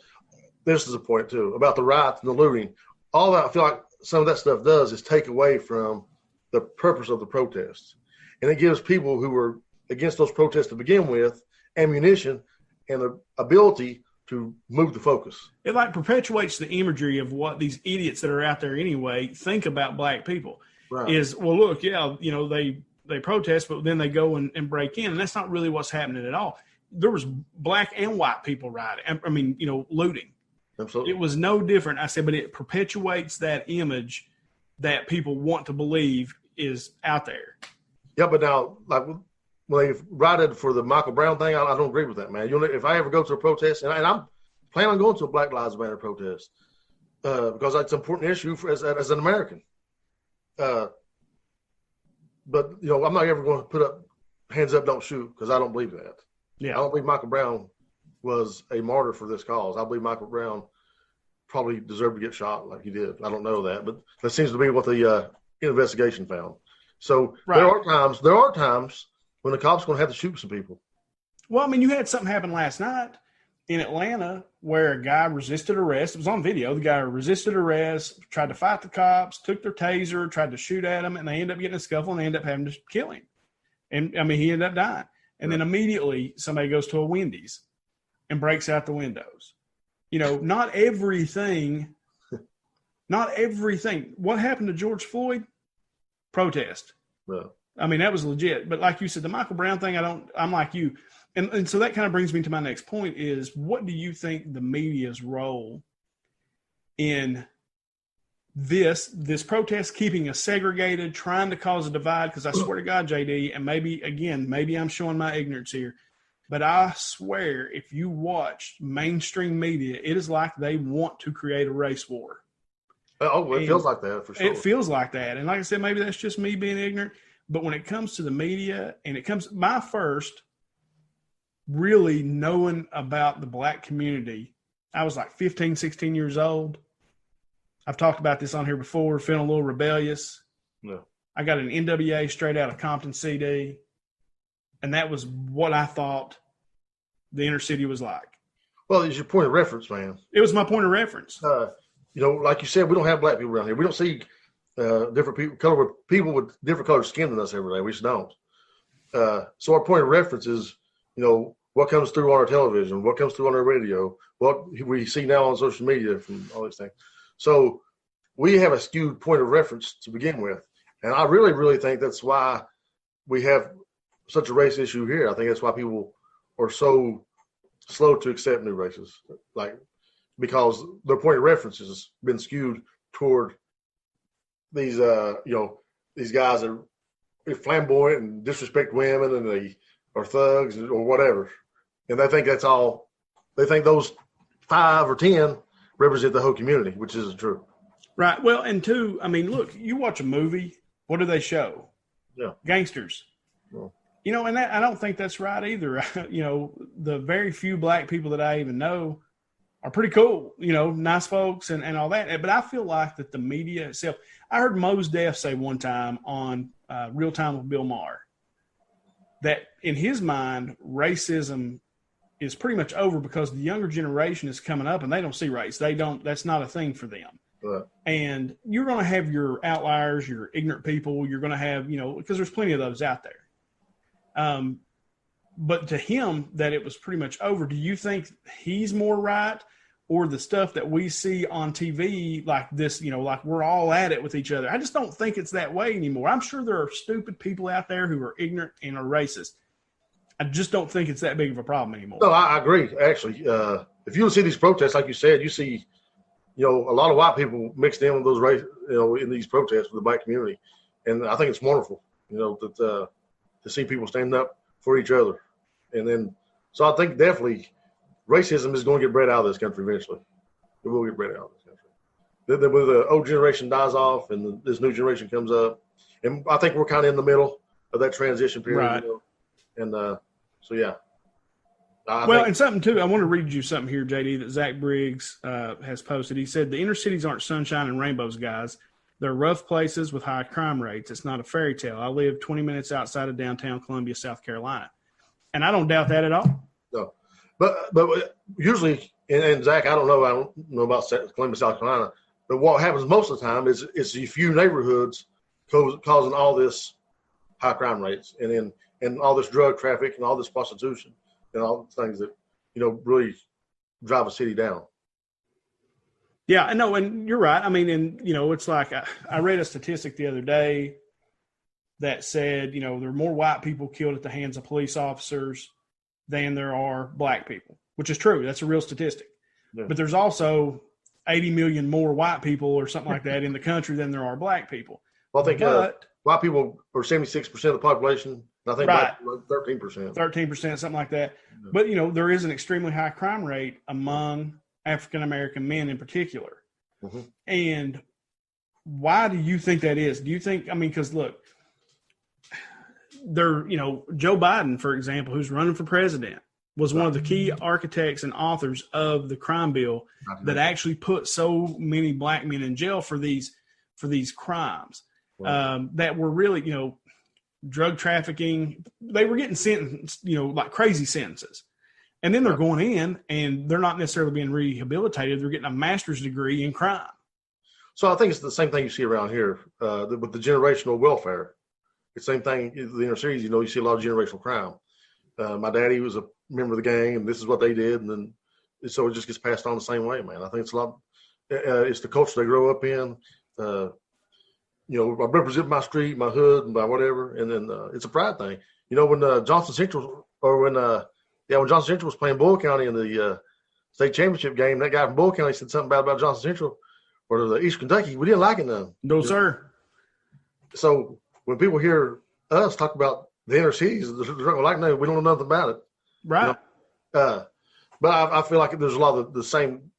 This is a point too about the riots and the looting. All that I feel like some of that stuff does is take away from the purpose of the protests, and it gives people who were against those protests to begin with ammunition and the ability to move the focus. It like perpetuates the imagery of what these idiots that are out there anyway think about black people. Right. Is, well, look, yeah, they protest, but then they go and break in, and that's not really what's happening at all. There was black and white people rioting. I mean, looting. Absolutely. It was no different. I said, but it perpetuates that image that people want to believe is out there. Yeah, but now, like when they rioted for the Michael Brown thing, I don't agree with that, man. If I ever go to a protest, and I'm planning on going to a Black Lives Matter protest because it's an important issue as an American. But I'm not ever going to put up hands up, don't shoot, because I don't believe that. Yeah, I don't believe Michael Brown was a martyr for this cause. I believe Michael Brown probably deserved to get shot like he did. I don't know that, but that seems to be what the investigation found. So right. There are times when the cops are going to have to shoot some people. Well, I mean, you had something happen last night in Atlanta where a guy resisted arrest. It was on video. The guy resisted arrest, tried to fight the cops, took their taser, tried to shoot at him, and they ended up getting a scuffle, and they ended up having to kill him. And, I mean, he ended up dying. And then immediately somebody goes to a Wendy's and breaks out the windows. Not everything. What happened to George Floyd? protest. Yeah. I mean, that was legit. But like you said, the Michael Brown thing, I'm like you. And so that kind of brings me to my next point is, what do you think the media's role in this protest, keeping us segregated, trying to cause a divide? Because I swear to God, JD, and maybe I'm showing my ignorance here, but I swear if you watch mainstream media, it is like they want to create a race war. Oh, it feels like that for sure. It feels like that. And like I said, maybe that's just me being ignorant. But when it comes to the media, and it comes, my first really knowing about the black community, I was like 15, 16 years old. I've talked about this on here before, feeling a little rebellious. No. I got an NWA Straight Outta Compton CD, and that was what I thought the inner city was like. Well, it's your point of reference, man. It was my point of reference. Like you said, we don't have black people around here. We don't see different people with different colored skin than us every day. We just don't. So our point of reference is, what comes through on our television, what comes through on our radio, what we see now on social media from all these things. So we have a skewed point of reference to begin with. And I really, really think that's why we have such a race issue here. I think that's why people are so slow to accept new races, because their point of reference has been skewed toward these, these guys that are flamboyant and disrespect women, and they are thugs or whatever. And they think that's all. They think those 5 or 10 represent the whole community, which isn't true. Right. Well, and two, I mean, look, you watch a movie, what do they show? Yeah. Gangsters. Yeah. And I don't think that's right either. The very few black people that I even know are pretty cool, nice folks and all that. But I feel like that the media itself, I heard Mos Def say one time on Real Time with Bill Maher that in his mind, racism is pretty much over because the younger generation is coming up and they don't see race. That's not a thing for them. Right. And you're going to have your outliers, your ignorant people. You're going to have, because there's plenty of those out there. But to him, that it was pretty much over. Do you think he's more right, or the stuff that we see on TV like this, like we're all at it with each other? I just don't think it's that way anymore. I'm sure there are stupid people out there who are ignorant and are racist. I just don't think it's that big of a problem anymore. No, I agree. Actually, if you see these protests, like you said, you see, a lot of white people mixed in with those race, in these protests with the black community, and I think it's wonderful, that to see people stand up for each other, and then so I think definitely racism is going to get bred out of this country eventually. It will get bred out of this country. Then when the old generation dies off and this new generation comes up, and I think we're kind of in the middle of that transition period, right. And so yeah. And something too, I want to read you something here, JD, that Zach Briggs has posted. He said, "The inner cities aren't sunshine and rainbows, guys. They're rough places with high crime rates. It's not a fairy tale. I live 20 minutes outside of downtown Columbia, South Carolina." And I don't doubt that at all. No, but usually, and Zach, I don't know about Columbia, South Carolina, but what happens most of the time is a few neighborhoods causing all this high crime rates, and all this drug traffic and all this prostitution and all the things that really drive a city down. Yeah, I know, and you're right. I mean, and it's like I read a statistic the other day that said, there are more white people killed at the hands of police officers than there are black people, which is true. That's a real statistic. Yeah. But there's also 80 million more white people or something like that in the country than there are black people. Well, I think white people are 76% of the population. And I think right. black 13%. 13%, something like that. Yeah. But, there is an extremely high crime rate among African-American men in particular. Mm-hmm. And why do you think that is? Do you think, because look, Joe Biden, for example, who's running for president, was one of the key architects and authors of the crime bill that actually put so many black men in jail for these crimes. Wow. That were really, drug trafficking. They were getting sentenced, like crazy sentences. And then they're going in and they're not necessarily being rehabilitated. They're getting a master's degree in crime. So I think it's the same thing you see around here with the generational welfare. It's the same thing in the inner cities. You see a lot of generational crime. My daddy was a member of the gang, and this is what they did, and then so it just gets passed on the same way, man. I think it's a lot. It's the culture they grow up in. I represent my street, my hood, and my whatever, and then it's a pride thing. When Johnson Central when Johnson Central was playing Bull County in the state championship game, that guy from Bull County said something bad about Johnson Central or the East Kentucky. We didn't like it none. No, sir. So when people hear us talk about the inner cities, they're like, no, we don't know nothing about it. Right. But I feel like there's a lot of the same.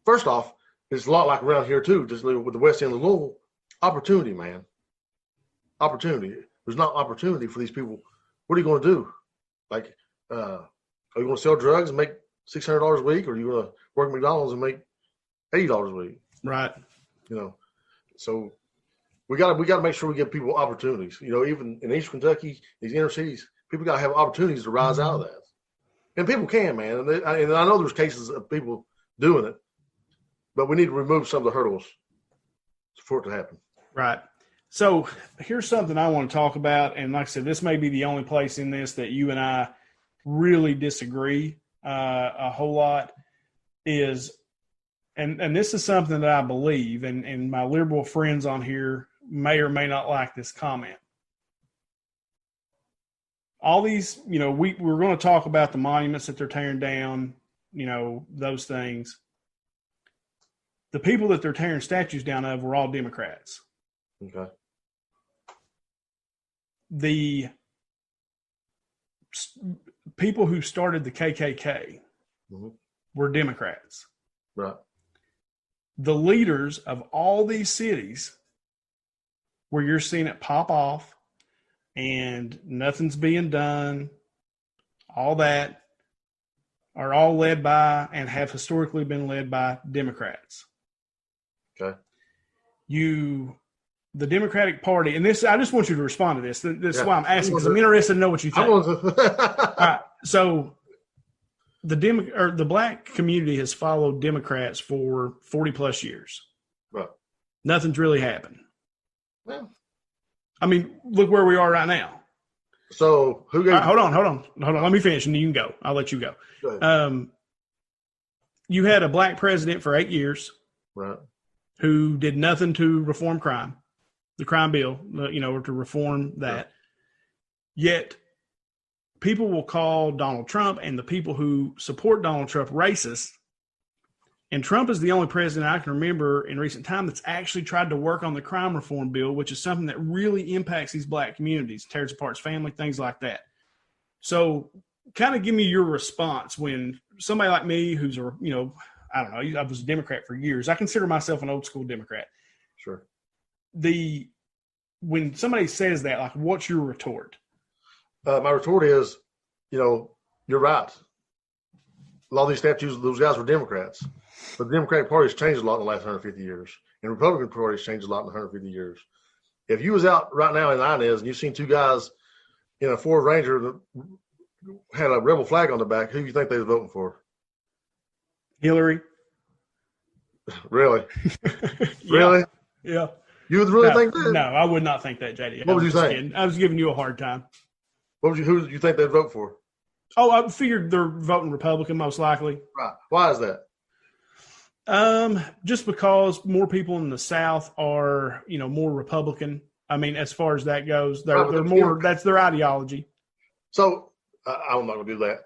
First off, it's a lot like around here too, just with the west end of Louisville. Opportunity, man. Opportunity. There's not opportunity for these people. What are you going to do? Like, are you going to sell drugs and make $600 a week, or are you going to work at McDonald's and make $80 a week? Right. So we got to make sure we give people opportunities. Even in East Kentucky, these inner cities, people got to have opportunities to rise out of that. And people can, man. And I know there's cases of people doing it, but we need to remove some of the hurdles for it to happen. Right. So here's something I want to talk about. And like I said, this may be the only place in this that you and I really disagree a whole lot is, and this is something that I believe, and my liberal friends on here may or may not like this comment. All these, we're going to talk about the monuments that they're tearing down, those things. The people that they're tearing statues down of were all Democrats. Okay. The people who started the KKK were Democrats. Right. The leaders of all these cities where you're seeing it pop off and nothing's being done, all that, are all led by and have historically been led by Democrats. Okay. The Democratic Party, and this, I just want you to respond to this. This is why I'm asking, because I'm interested to know what you think. All right. So the black community has followed Democrats for 40 plus years. Right. Nothing's really happened. Well, I mean, look where we are right now. So who gave? Right, hold on. Let me finish, and you can go. I'll let you go. Go You had a black president for 8 years, right, who did nothing to reform crime, the crime bill, or to reform that. Right. Yet people will call Donald Trump and the people who support Donald Trump racist. And Trump is the only president I can remember in recent time that's actually tried to work on the crime reform bill, which is something that really impacts these black communities, tears apart family, things like that. So kind of give me your response when somebody like me who's I don't know, I was a Democrat for years. I consider myself an old school Democrat. Sure. When somebody says that, like, what's your retort? My retort is, you're right. A lot of these statues, those guys were Democrats. But the Democratic Party has changed a lot in the last 150 years. And the Republican Party has changed a lot in 150 years. If you was out right now in Inez and you've seen two guys in a Ford Ranger that had a rebel flag on the back, who do you think they was voting for? Hillary. Really? Really? Yeah. You would really think that? No, I would not think that, JD. What would you think? Kidding. I was giving you a hard time. Who do you think they'd vote for? Oh, I figured they're voting Republican most likely. Right. Why is that? Just because more people in the South are, more Republican. I mean, as far as that goes, they're more. That's their ideology. So I'm not going to do that.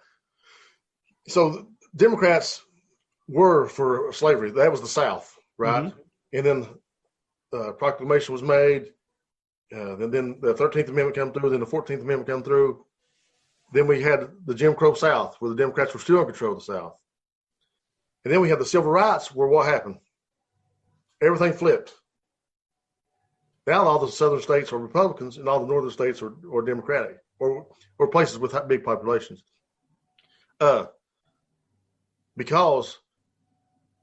So Democrats were for slavery. That was the South, right? Mm-hmm. And then the proclamation was made. Then the 13th Amendment came through. Then the 14th Amendment came through. Then we had the Jim Crow South, where the Democrats were still in control of the South. And then we had the civil rights, where what happened? Everything flipped. Now all the southern states are Republicans, and all the northern states are Democratic, or places with big populations. Because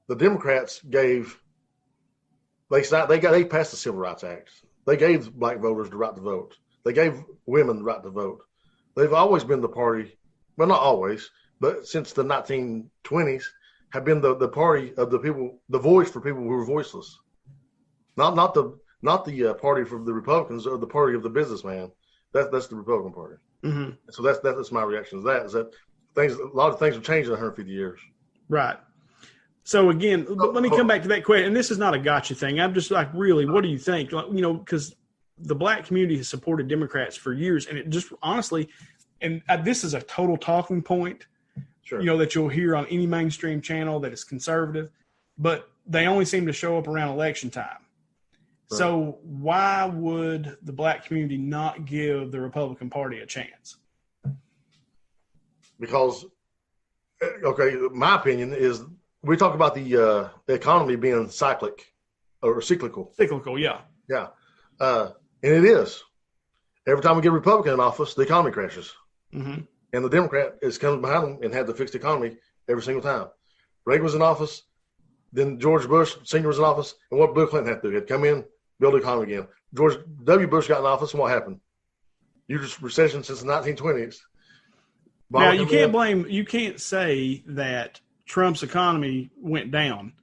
the Democrats they passed the Civil Rights Act. They gave black voters the right to vote. They gave women the right to vote. They've always been the party, well, not always, but since the 1920s, have been the party of the people, the voice for people who were voiceless. Not the party for the Republicans or the party of the businessman. That's the Republican Party. Mm-hmm. So that's my reaction to that. Is that a lot of things have changed in 150 years. Right. So again, let me come back to that question. And this is not a gotcha thing. I'm just like, really, what do you think? Because the black community has supported Democrats for years, and it just honestly, and this is a total talking point, Sure. That you'll hear on any mainstream channel that is conservative, but they only seem to show up around election time. Right. So why would the black community not give the Republican Party a chance? Because, okay, my opinion is we talk about the economy being cyclical. Cyclical, yeah. Yeah. And it is. Every time we get a Republican in office, the economy crashes. Mm-hmm. And the Democrat is coming behind them and had to fix the economy every single time. Reagan was in office, then George Bush Sr. was in office, and what Bill Clinton had to do, he had to come in, build the economy again. George W. Bush got in office, and what happened? Recession since the 1920s. Now, you can't say that Trump's economy went down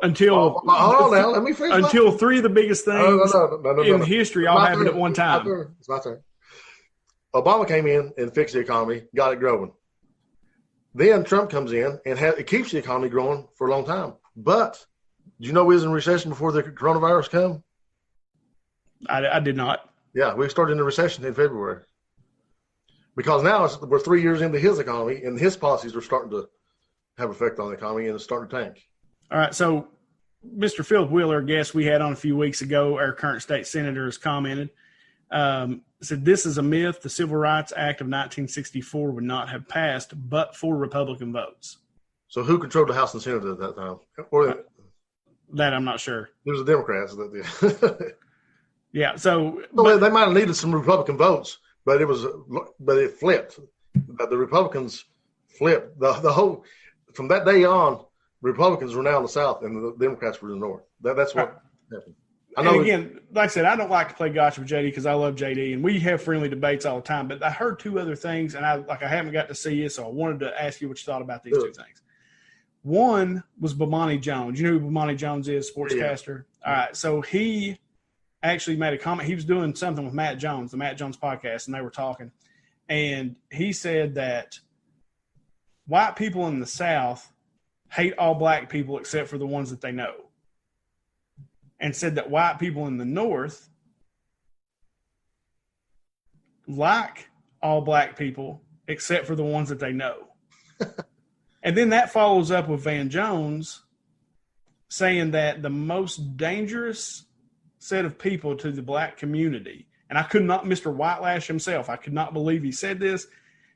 until hold on now, let me finish. Until three of the biggest things in history all happened at one time. It's my turn. Obama came in and fixed the economy, got it growing. Then Trump comes in and it keeps the economy growing for a long time. But do you know we was in recession before the coronavirus come? I did not. Yeah, we started in the recession in February. Because now we're 3 years into his economy, and his policies are starting to have effect on the economy, and it's starting to tank. All right, so Mr. Philip Wheeler, guest we had on a few weeks ago, our current state senator, has commented. Said this is a myth. The Civil Rights Act of 1964 would not have passed but for Republican votes. So who controlled the House and Senate at that time? That I'm not sure. There's the Democrats that did. Yeah. So they might have needed some Republican votes, but it flipped. The Republicans flipped the whole. From that day on, Republicans were now in the South and the Democrats were in the North. That's what happened. And again, like I said, I don't like to play gotcha with JD because I love JD, and we have friendly debates all the time. But I heard two other things, and I haven't got to see you, so I wanted to ask you what you thought about these two things. One was Bomani Jones. You know who Bomani Jones is, sportscaster? Yeah. All right, so he actually made a comment. He was doing something with Matt Jones, the Matt Jones podcast, and they were talking. And he said that white people in the South hate all black people except for the ones that they know. And said that white people in the North like all black people except for the ones that they know. And then that follows up with Van Jones saying that the most dangerous set of people to the black community, and I could not, Mr. Whitelash himself, I could not believe he said this.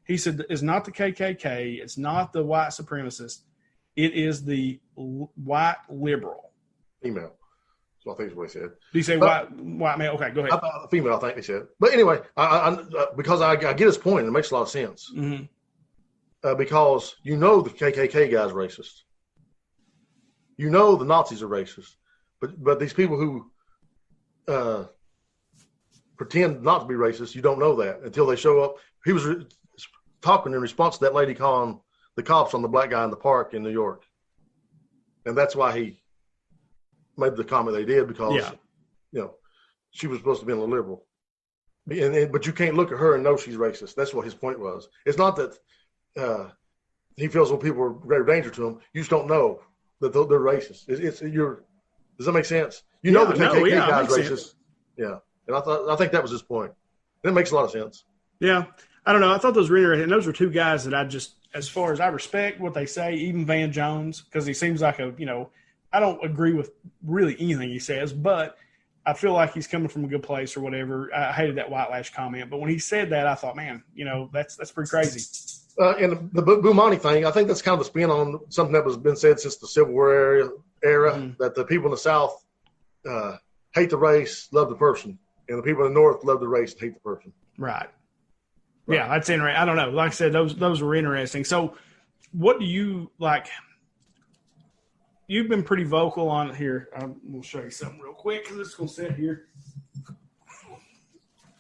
He said it's not the KKK, it's not the white supremacist, it is the white liberal. Female. So I think is what he said. Did he say white male? Okay, go ahead. Female, I think he said. But anyway, because I get his point, it makes a lot of sense. Mm-hmm. Because the KKK guy's racist. The Nazis are racist. But these people who pretend not to be racist, you don't know that until they show up. He was talking in response to that lady calling the cops on the black guy in the park in New York. And that's why he made the comment they did, because she was supposed to be a liberal, but you can't look at her and know she's racist. That's what his point was. It's not that he feels when people are greater danger to him. You just don't know that they're racist. Does that make sense? The KKK guy's racist. Sense. Yeah, and I think that was his point. It makes a lot of sense. Yeah, I don't know. I thought those were interesting. And those were two guys that I just, as far as I respect what they say, even Van Jones, because he seems like I don't agree with really anything he says, but I feel like he's coming from a good place or whatever. I hated that Whitelash comment, but when he said that, I thought, man, that's pretty crazy. And the Bomani thing, I think that's kind of a spin on something that has been said since the Civil War era, that the people in the South hate the race, love the person, and the people in the North love the race and hate the person. Right. Yeah, that's interesting. I don't know. Like I said, those were interesting. So what do you like – you've been pretty vocal on it here. We'll show you something real quick because it's going to sit here.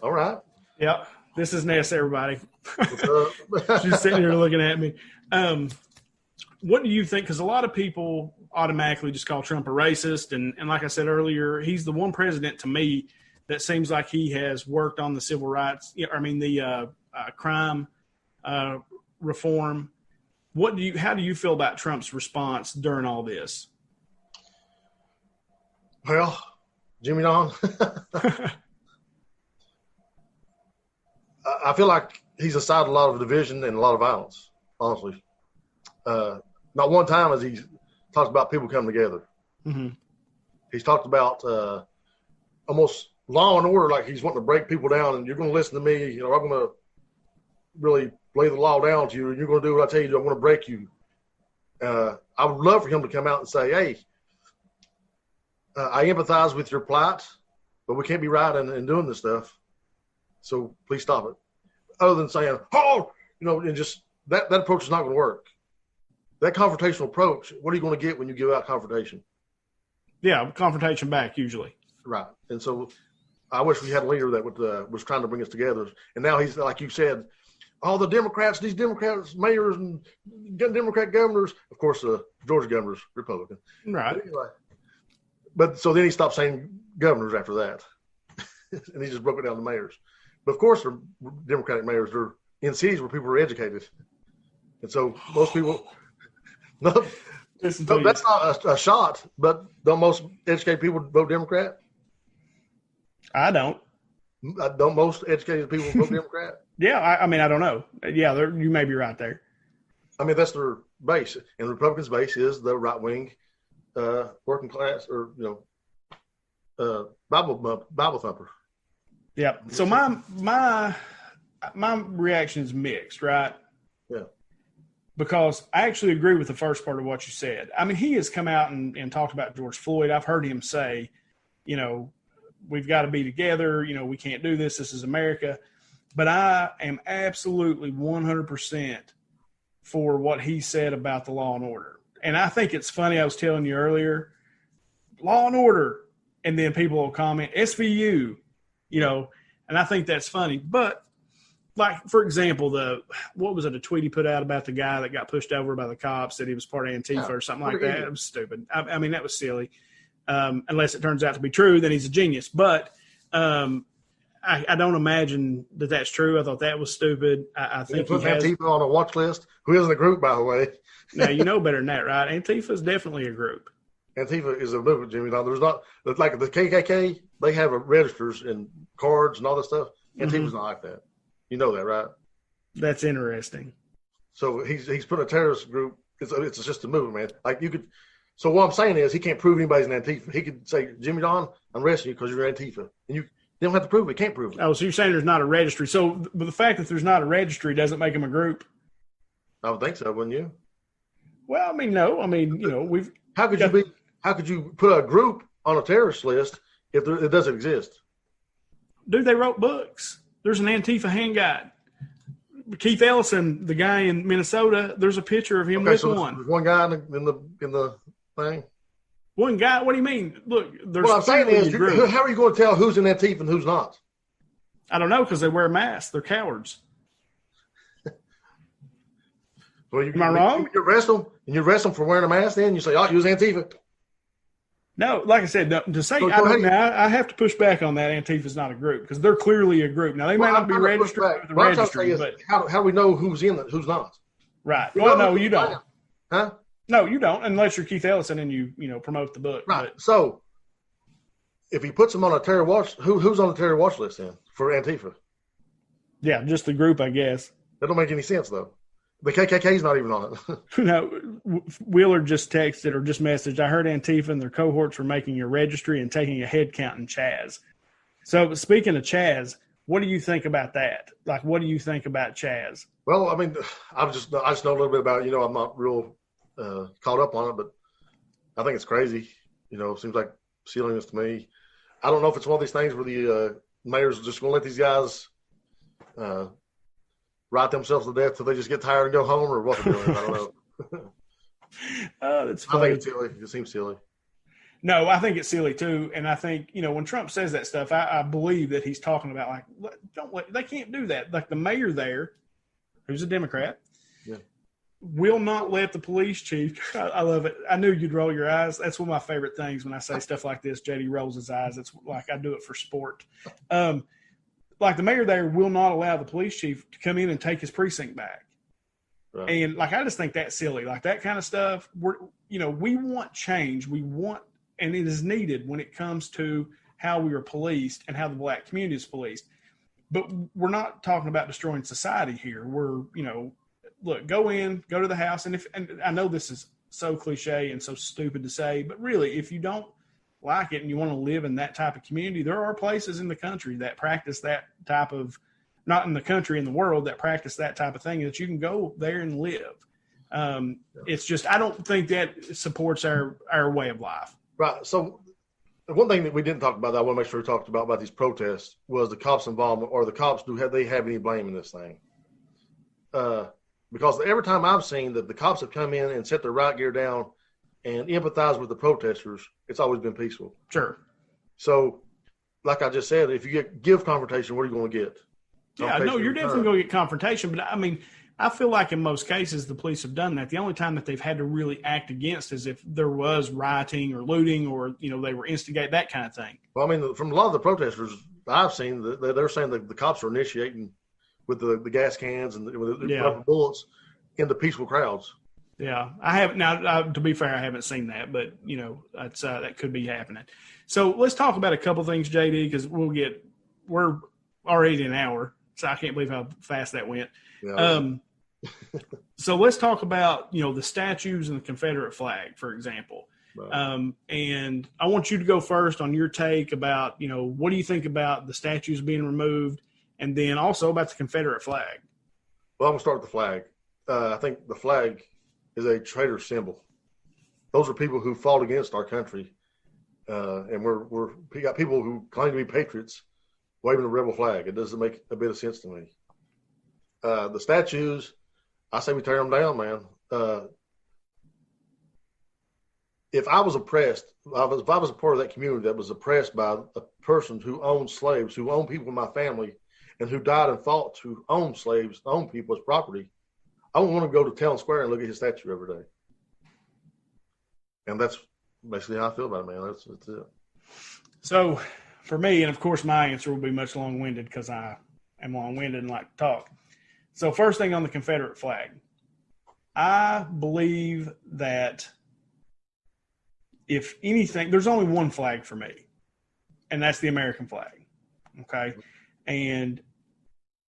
All right. Yep. This is Ness, everybody. She's sitting here looking at me. What do you think? Because a lot of people automatically just call Trump a racist. And like I said earlier, he's the one president to me that seems like he has worked on the civil rights, the crime reform. How do you feel about Trump's response during all this? Well, Jimmy Don, I feel like he's incited a lot of division and a lot of violence, honestly. Not one time has he talked about people coming together. Mm-hmm. He's talked about almost law and order, like he's wanting to break people down, and you're going to listen to me. I'm going to really lay the law down to you, and you're going to do what I tell you to. I'm going to break you. I would love for him to come out and say, hey, I empathize with your plight, but we can't be right in doing this stuff. So please stop it. Other than saying, oh, and just that approach is not going to work. That confrontational approach, what are you going to get when you give out confrontation? Yeah, confrontation back usually. Right. And so I wish we had a leader that was trying to bring us together. And now he's, like you said, all the Democrats, these Democrats, mayors and Democrat governors, of course, Georgia governor's Republican. Right. But anyway, so then he stopped saying governors after that. And he just broke it down to mayors. But of course, they're Democratic mayors. They're in cities where people are educated. And so most people, that's not a shot, but don't most educated people vote Democrat? I don't. Don't most educated people vote Democrat? Yeah, I mean, I don't know. Yeah, you may be right there. I mean, that's their base. And Republicans' base is the right-wing working class or, Bible thumper. Yeah. So my reaction is mixed, right? Yeah. Because I actually agree with the first part of what you said. I mean, he has come out and talked about George Floyd. I've heard him say, we've got to be together. We can't do this. This is America. But I am absolutely 100% for what he said about the law and order. And I think it's funny. I was telling you earlier, law and order. And then people will comment, SVU, and I think that's funny. But, like, for example, what was it, a tweet he put out about the guy that got pushed over by the cops, that he was part of Antifa or something like that? It was stupid. I mean, that was silly. Unless it turns out to be true, then he's a genius. But I don't imagine that that's true. I thought that was stupid. I think he has Antifa on a watch list, who isn't a group, by the way. Now, you know better than that, right? Antifa is definitely a group. Antifa is a movement, Jimmy. Now, there's not like the KKK. They have registers and cards and all that stuff. Antifa's not like that. You know that, right? That's interesting. So he's put a terrorist group. It's just a movement, man. Like you could. So what I'm saying is, he can't prove anybody's an Antifa. He could say, Jimmy Don, I'm arresting you because you're Antifa, and you don't have to prove it. Can't prove it. Oh, so you're saying there's not a registry? So, but the fact that there's not a registry doesn't make them a group? I would think so, wouldn't you? Well, I mean, no. I mean, we've. How could you put a group on a terrorist list if it doesn't exist? Dude, they wrote books. There's an Antifa hand guide. Keith Ellison, the guy in Minnesota, there's a picture of him with one. There's one guy in the thing. One guy? What do you mean? Look, there's. What I'm saying is, how are you going to tell who's in Antifa and who's not? I don't know, because they wear masks. They're cowards. Well, am I wrong? You arrest them for wearing a mask. Then you say, "Oh, you was Antifa." No, like I said, to say I have to push back on that. Antifa's not a group because they're clearly a group. Now they may not be registered with the registry, but how do we know who's in it, who's not? Right. Well, no, you don't. Huh? No, you don't, unless you're Keith Ellison and you promote the book. Right. But, so if he puts them on a terror watch, who's on the terror watch list then for Antifa? Yeah, just the group, I guess. That don't make any sense though. The KKK's not even on it. No, Wheeler just texted or just messaged, I heard Antifa and their cohorts were making a registry and taking a head count in Chaz. So speaking of Chaz, what do you think about that? Like, what do you think about Chaz? Well, I mean, I just know a little bit about it. I'm not real caught up on it, but I think it's crazy. It seems like silliness to me. I don't know if it's one of these things where the mayor's just going to let these guys rot themselves to death till they just get tired and go home, or what they're doing. I don't know. Oh, that's funny. I think it's silly. It seems silly. No, I think it's silly too. And I think, when Trump says that stuff, I believe that he's talking about they can't do that. Like the mayor there, who's a Democrat, will not let the police chief. I love it. I knew you'd roll your eyes. That's one of my favorite things when I say stuff like this. JD rolls his eyes. It's like I do it for sport. Like the mayor there will not allow the police chief to come in and take his precinct back. Right. And like, I just think that's silly. Like that kind of stuff, we want change. And it is needed when it comes to how we are policed and how the black community is policed. But we're not talking about destroying society here. We're, look, go to the house. And I know this is so cliche and so stupid to say, but really, if you don't like it and you want to live in that type of community, there are places in the country that practice that type of, not in the country, in the world, that practice that type of thing, that you can go there and live. It's just, I don't think that supports our way of life. Right. So one thing that we didn't talk about that I want to make sure we talked about these protests was the cops' involvement, or the cops, they have any blame in this thing? Because every time I've seen that the cops have come in and set their riot gear down and empathize with the protesters, it's always been peaceful. Sure. So, like I just said, if you give confrontation, what are you going to get? Yeah, no, you're definitely going to get confrontation. But I mean, I feel like in most cases the police have done that. The only time that they've had to really act against is if there was rioting or looting, or they were instigating that kind of thing. Well, I mean, from a lot of the protesters I've seen, they're saying that the cops are initiating with the gas cans and with rubber bullets into peaceful crowds. Yeah, I haven't. Now, to be fair, I haven't seen that, but that's that could be happening. So let's talk about a couple things, JD, because we're already an hour, so I can't believe how fast that went. Yeah. So let's talk about the statues and the Confederate flag, for example. Right. And I want you to go first on your take about what do you think about the statues being removed, and then also about the Confederate flag. Well, I'm gonna start with the flag. I think the flag is a traitor symbol. Those are people who fought against our country, and we got people who claim to be patriots waving a rebel flag. It doesn't make a bit of sense to me. The statues, I say we tear them down, man. If I was oppressed, if I was a part of that community that was oppressed by a person who owned slaves, who owned people in my family, and who died and fought to own slaves, own people as property, I wouldn't want to go to town square and look at his statue every day. And that's basically how I feel about it, man. That's it. So for me, and of course my answer will be much long-winded because I am long-winded and like to talk. So first thing on the Confederate flag, I believe that if anything, there's only one flag for me, and that's the American flag. Okay. And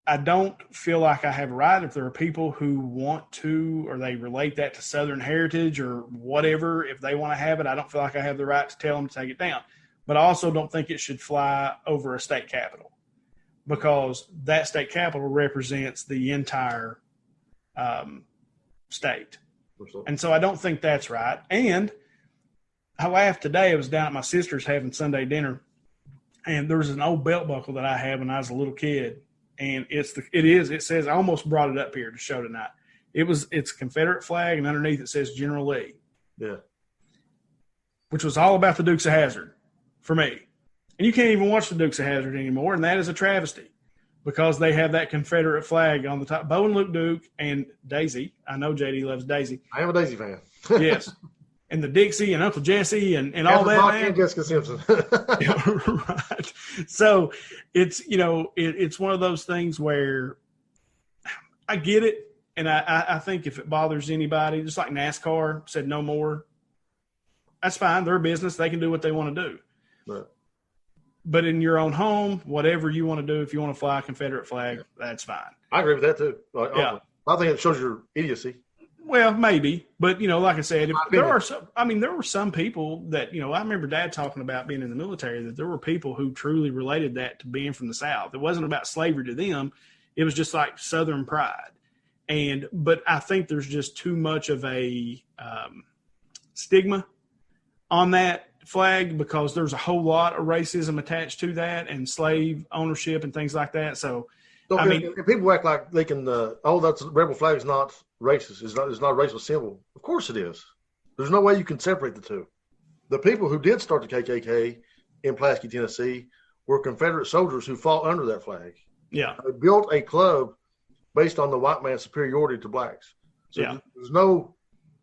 I don't feel like I have a right, if there are people who want to, or they relate that to Southern heritage or whatever, if they want to have it, I don't feel like I have the right to tell them to take it down. But I also don't think it should fly over a state capitol, because that state capitol represents the entire state. And so I don't think that's right. And I laughed today. I was down at my sister's having Sunday dinner, and there was an old belt buckle that I had when I was a little kid. And it says, I almost brought it up here to show tonight. It's a Confederate flag, and underneath it says General Lee. Yeah. Which was all about the Dukes of Hazzard for me. And you can't even watch the Dukes of Hazzard anymore, and that is a travesty, because they have that Confederate flag on the top. Bo and Luke Duke and Daisy. I know JD loves Daisy. I am a Daisy fan. Yes. And the Dixie and Uncle Jesse and all that, man. And Jessica Simpson. Right. So it's, it's one of those things where I get it. And I think if it bothers anybody, just like NASCAR said no more, that's fine. They're a business. They can do what they want to do. Right. But in your own home, whatever you want to do, if you want to fly a Confederate flag, that's fine. I agree with that too. Yeah. I think it shows your idiocy. Well, maybe, but like I said, there were some people that, I remember Dad talking about being in the military, that there were people who truly related that to being from the South. It wasn't about slavery to them. It was just like Southern pride. But I think there's just too much of a stigma on that flag, because there's a whole lot of racism attached to that, and slave ownership and things like that. So, if people act like they can, that's rebel flag is not racist. It's not a racial symbol. Of course it is. There's no way you can separate the two. The people who did start the KKK in Pulaski, Tennessee, were Confederate soldiers who fought under that flag. Yeah. They built a club based on the white man's superiority to blacks. So there's no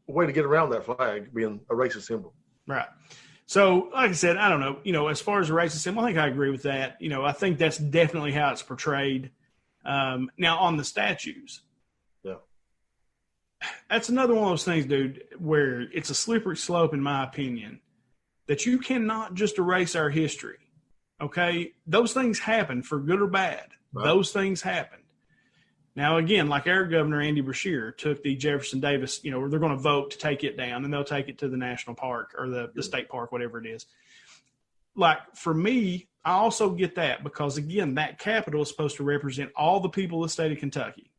way to get around that flag being a racist symbol. Right. So, like I said, I don't know. As far as a racist symbol, I think I agree with that. I think that's definitely how it's portrayed. Now, on the statues, That's another one of those things, dude, where it's a slippery slope, in my opinion, that you cannot just erase our history. Okay? Those things happen for good or bad. Right. Those things happen. Now, again, like our governor, Andy Beshear, took the Jefferson Davis, they're going to vote to take it down, and they'll take it to the national park or the state park, whatever it is. Like, for me, I also get that because, again, that capital is supposed to represent all the people of the state of Kentucky.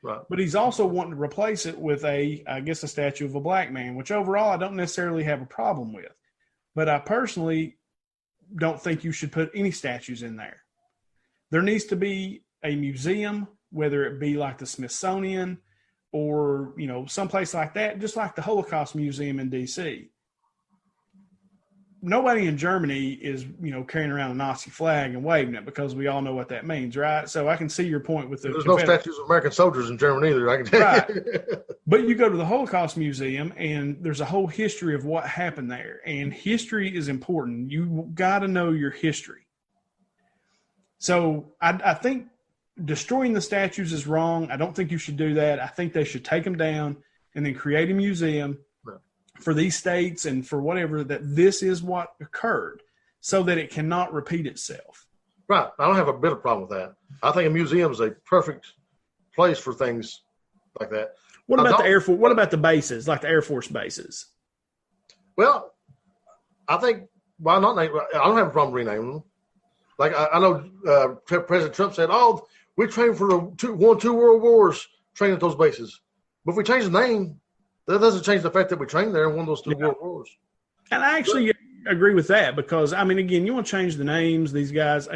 Right. But he's also wanting to replace it with a statue of a black man, which overall I don't necessarily have a problem with. But I personally don't think you should put any statues in there. There needs to be a museum, whether it be like the Smithsonian or, someplace like that, just like the Holocaust Museum in D.C. Nobody in Germany is, carrying around a Nazi flag and waving it because we all know what that means, right? So I can see your point with the There's no statues of American soldiers in Germany either, I can tell you. But you go to the Holocaust Museum and there's a whole history of what happened there. And history is important. You got to know your history. So I think destroying the statues is wrong. I don't think you should do that. I think they should take them down and then create a museum for these states and for whatever, that this is what occurred so that it cannot repeat itself. Right. I don't have a bit of problem with that. I think a museum is a perfect place for things like that. What about the Air Force? What about the bases, like the Air Force bases? Well, I think why not name? I don't have a problem renaming them. Like I know President Trump said, "Oh, we trained for two World Wars training at those bases." But if we change the name, that doesn't change the fact that we trained there in one of those two World Wars. And I actually agree with that because, again, you want to change the names, these guys.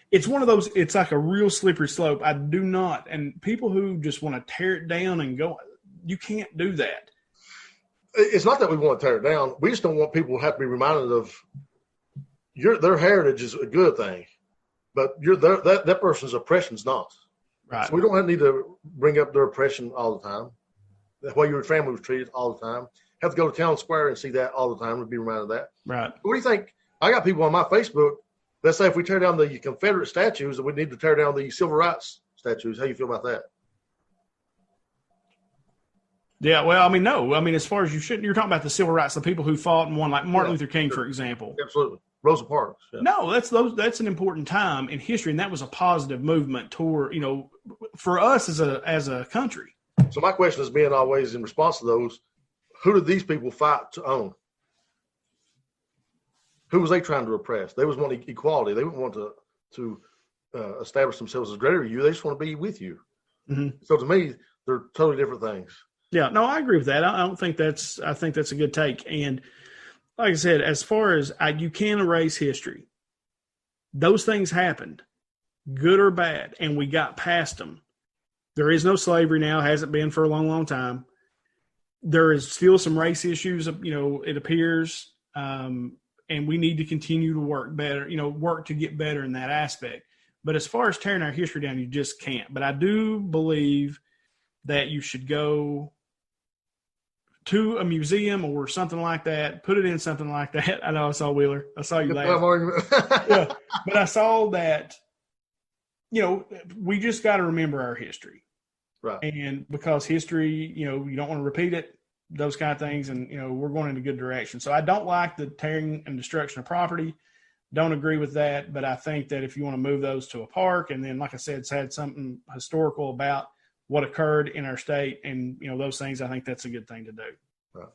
It's one of those, it's like a real slippery slope. I do not. And people who just want to tear it down and go, you can't do that. It's not that we want to tear it down. We just don't want people to have to be reminded of their heritage is a good thing. But that person's oppression's not. Right. So we don't need to bring up their oppression all the time. The way your family was treated all the time. Have to go to town square and see that all the time and be reminded of that. Right. What do you think? I got people on my Facebook that say if we tear down the Confederate statues, that we need to tear down the civil rights statues. How do you feel about that? Yeah, well, no. As far as you're talking about the civil rights, the people who fought and won, like Martin Luther King, for example. Absolutely. Rosa Parks. Yeah. No, that's an important time in history, and that was a positive movement toward, for us as a country. So my question is being always in response to those, who did these people fight to own? Who was they trying to oppress? They was wanting equality. They wouldn't want to establish themselves as greater than you. They just want to be with you. Mm-hmm. So to me, they're totally different things. Yeah, no, I agree with that. I think that's a good take. And like I said, as far as you can erase history, those things happened, good or bad, and we got past them. There is no slavery now, hasn't been for a long, long time. There is still some race issues, it appears, and we need to continue to work better, work to get better in that aspect. But as far as tearing our history down, you just can't. But I do believe that you should go to a museum or something like that, put it in something like that. I know I saw Wheeler. I saw you laugh. Yeah, but I saw that, we just got to remember our history. Right. And because history, you don't want to repeat it, those kind of things. And, we're going in a good direction. So I don't like the tearing and destruction of property. Don't agree with that. But I think that if you want to move those to a park, and then, like I said, it's had something historical about what occurred in our state and, those things, I think that's a good thing to do. Right.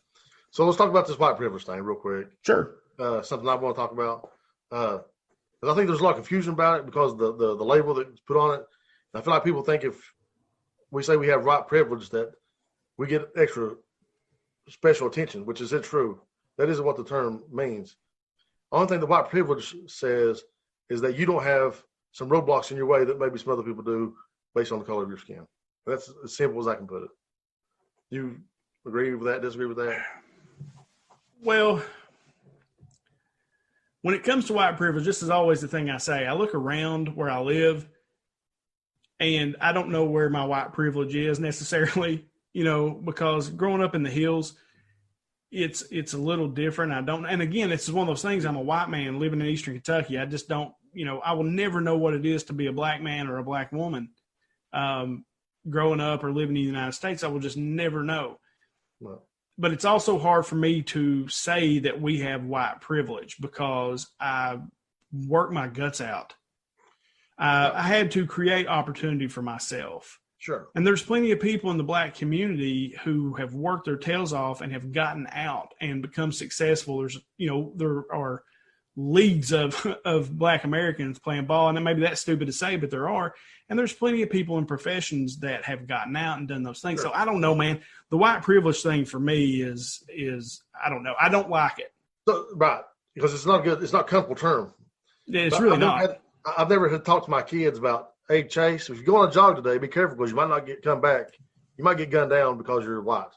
So let's talk about this white privilege thing real quick. Sure. Something I want to talk about. And I think there's a lot of confusion about it because the label that's put on it. And I feel like people think if we say we have white privilege that we get extra special attention, which isn't true. That isn't what the term means. The only thing the white privilege says is that you don't have some roadblocks in your way that maybe some other people do based on the color of your skin. That's as simple as I can put it. You agree with that, disagree with that? Well, when it comes to white privilege, this is always the thing I say. I look around where I live, and I don't know where my white privilege is necessarily, because growing up in the hills, it's a little different. And again, it's one of those things. I'm a white man living in Eastern Kentucky. I just don't, I will never know what it is to be a black man or a black woman. growing up or living in the United States, I will just never know. Well, But it's also hard for me to say that we have white privilege because I worked my guts out. I had to create opportunity for myself. sure. And there's plenty of people in the black community who have worked their tails off and have gotten out and become successful. There are leagues of black Americans playing ball, and maybe that's stupid to say, but there are. And there's plenty of people in professions that have gotten out and done those things. Sure. So I don't know, man. The white privilege thing for me is I don't know. I don't like it. So, right, because it's not good. It's not a comfortable term. It's really not. I've never had talked to my kids about, hey, Chase, if you go on a jog today, be careful because you might not come back. You might get gunned down because you're white.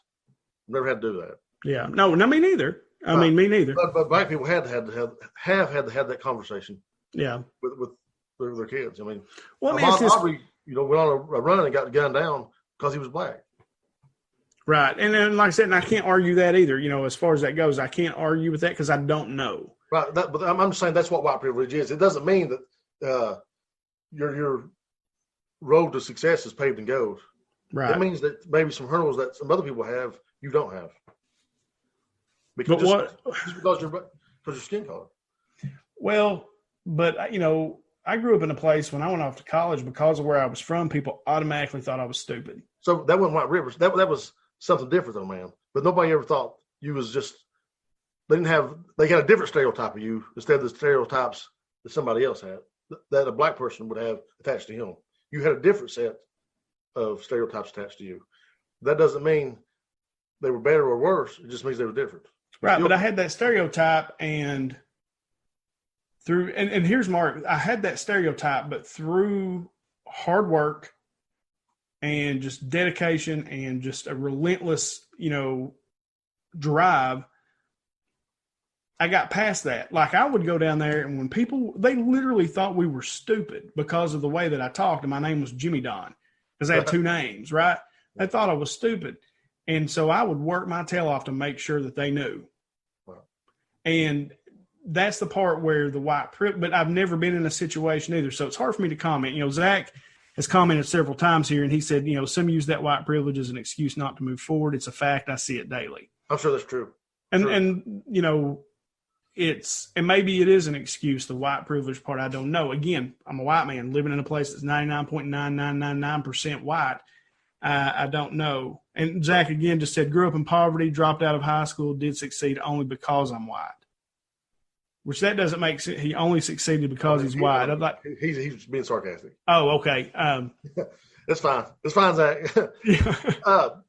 Never had to do that. Yeah. No, me neither. I mean, me neither. But black people have had to have that conversation. Yeah. With their kids. I mean, Well, Aubrey, went on a run and got gunned down because he was black. Right. And then, like I said, and I can't argue that either. As far as that goes, I can't argue with that because I don't know. Right. But I'm just saying that's what white privilege is. It doesn't mean that your road to success is paved in gold. Right. It means that maybe some hurdles that some other people have, you don't have. Because just because your skin color. Well, but I grew up in a place when I went off to college because of where I was from. People automatically thought I was stupid. So that wasn't White Rivers. That was something different, though, man. But nobody ever thought you was just. They had a different stereotype of you instead of the stereotypes that somebody else had, that a black person would have attached to him. You had a different set of stereotypes attached to you. That doesn't mean they were better or worse. It just means they were different. Right, but I had that stereotype, and here's Mark. I had that stereotype, but through hard work and just dedication and just a relentless, drive, I got past that. Like I would go down there, and when they literally thought we were stupid because of the way that I talked, and my name was Jimmy Don because I had two names, right? They thought I was stupid. And so I would work my tail off to make sure that they knew. Wow. And that's the part where but I've never been in a situation either. So it's hard for me to comment. Zach has commented several times here, and he said, some use that white privilege as an excuse not to move forward. It's a fact. I see it daily. I'm sure that's true. And and maybe it is an excuse, the white privilege part. I don't know. Again, I'm a white man living in a place that's 99.9999% white. I don't know. And Zach, again, just said, grew up in poverty, dropped out of high school, did succeed only because I'm white. Which that doesn't make sense. He only succeeded because he's white. I'm like, he's being sarcastic. Oh, okay. It's fine. It's fine, Zach.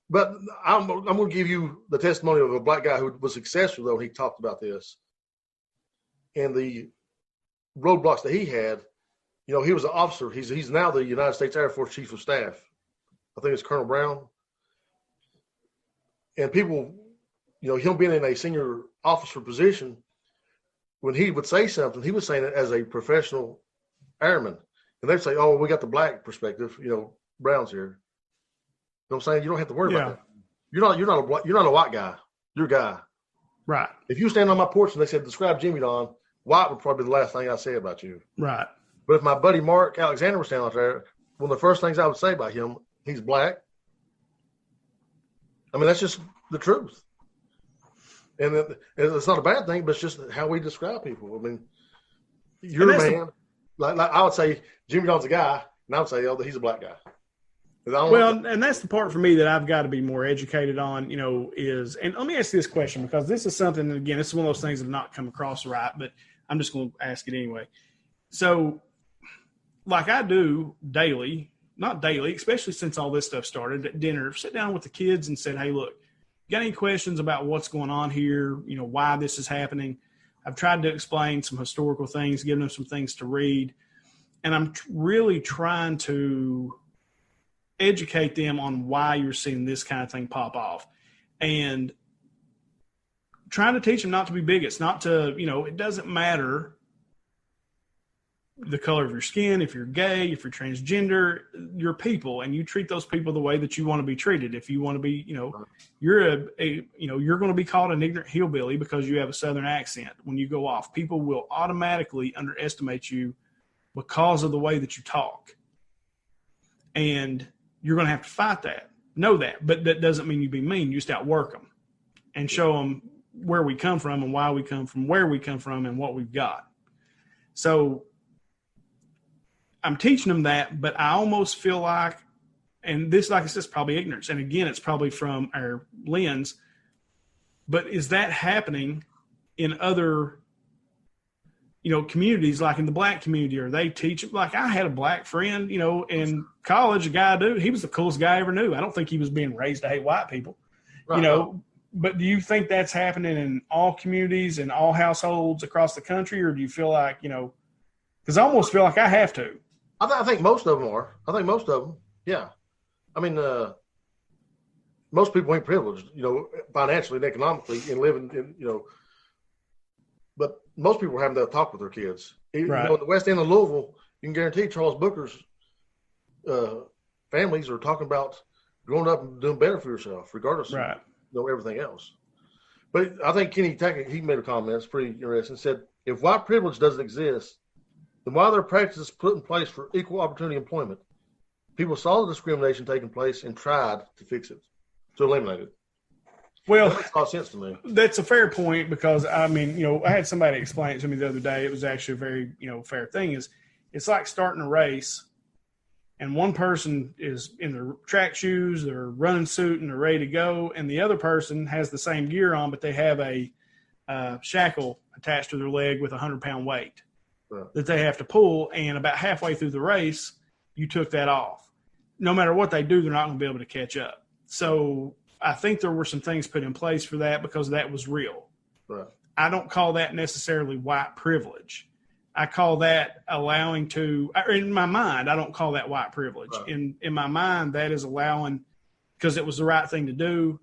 But I'm going to give you the testimony of a black guy who was successful, though. He talked about this. And the roadblocks that he had, he was an officer. He's now the United States Air Force Chief of Staff. I think it's Colonel Brown. And people, him being in a senior officer position, when he would say something, he was saying it as a professional airman. And they'd say, oh, we got the black perspective, Brown's here. You know what I'm saying? You don't have to worry about that. You're not a white guy. You're a guy. Right. If you stand on my porch and they said, describe Jimmy Don, white would probably be the last thing I say about you. Right. But if my buddy Mark Alexander was standing out there, one of the first things I would say about him, he's black. I mean, that's just the truth. And it's not a bad thing, but it's just how we describe people. I mean, you're a man. Like I would say Jimmy Don's a guy, and I would say, he's a black guy. And that's the part for me that I've got to be more educated on, is, and let me ask you this question, because this is something, again, this is one of those things that have not come across right, but I'm just going to ask it anyway. So, like I do daily, not daily, especially since all this stuff started, at dinner, sit down with the kids and said, hey, look, got any questions about what's going on here, why this is happening? I've tried to explain some historical things, give them some things to read, and I'm really trying to educate them on why you're seeing this kind of thing pop off, and trying to teach them not to be bigots, not to, it doesn't matter the color of your skin, if you're gay, if you're transgender, you're people, and you treat those people the way that you want to be treated. If you want to be, you're you're going to be called an ignorant hillbilly because you have a Southern accent. When you go off, people will automatically underestimate you because of the way that you talk. And you're going to have to fight that. Know that. But that doesn't mean you be mean. You just outwork them and show them where we come from and why we come from, where we come from, and what we've got. So I'm teaching them that, but I almost feel like, and this, like I said, is probably ignorance. And again, it's probably from our lens, but is that happening in other, communities, like in the black community? Or they teach, like I had a black friend, in college, a guy he was the coolest guy I ever knew. I don't think he was being raised to hate white people, Right. But do you think that's happening in all communities and all households across the country? Or do you feel like, because I almost feel like I have to. I think most of them are. I think most of them, yeah. I mean, most people ain't privileged, financially and economically and living in, but most people are having that talk with their kids. Right. In the West End of Louisville, you can guarantee Charles Booker's families are talking about growing up and doing better for yourself, regardless Right. of everything else. But I think Kenny Tackett, he made a comment, it's pretty interesting, said, if white privilege doesn't exist, then why are there practices put in place for equal opportunity employment? People saw the discrimination taking place and tried to fix it, to eliminate it. Well, that makes a lot of sense to me. That's a fair point because, I mean, I had somebody explain it to me the other day. It was actually a very, fair thing. It's like starting a race and one person is in their track shoes, their running suit, and they're ready to go, and the other person has the same gear on, but they have a shackle attached to their leg with a 100-pound weight that they have to pull, and about halfway through the race, you took that off. No matter what they do, they're not going to be able to catch up. So I think there were some things put in place for that because that was real. Right. I don't call that necessarily white privilege. I call that allowing to, in my mind, I don't call that white privilege. Right. In my mind, that is allowing, because it was the right thing to do.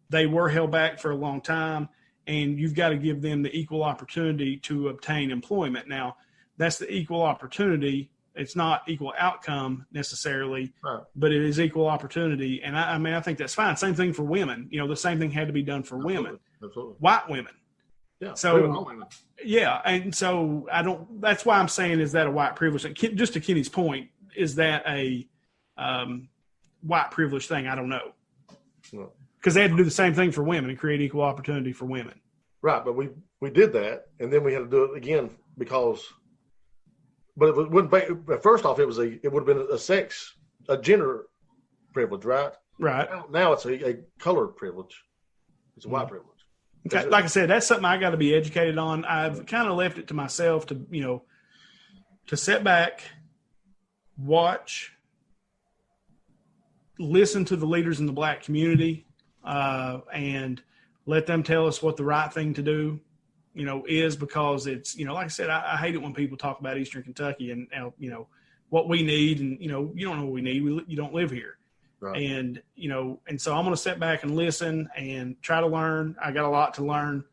They were held back for a long time, and you've got to give them the equal opportunity to obtain employment. Now, that's the equal opportunity. It's not equal outcome necessarily, Right. but it is equal opportunity. And I think that's fine. Same thing for women. The same thing had to be done for women, Absolutely. white women. Yeah. So, yeah. And so that's why I'm saying, is that a white privilege? Just to Kenny's point, is that a white privilege thing? I don't know. Because they had to do the same thing for women and create equal opportunity for women. Right. But we did that, and then we had to do it again because – but it wouldn't be, first off, it would have been a gender privilege, right? Right. Now it's a color privilege. It's a white privilege. Okay. Like I said, that's something I got to be educated on. I've kind of left it to myself to, to sit back, watch, listen to the leaders in the black community, and let them tell us what the right thing to do, is, because it's, like I said, I hate it when people talk about Eastern Kentucky and, what we need. And, you don't know what we need. You don't live here. Right. And, and so I'm going to sit back and listen and try to learn. I got a lot to learn.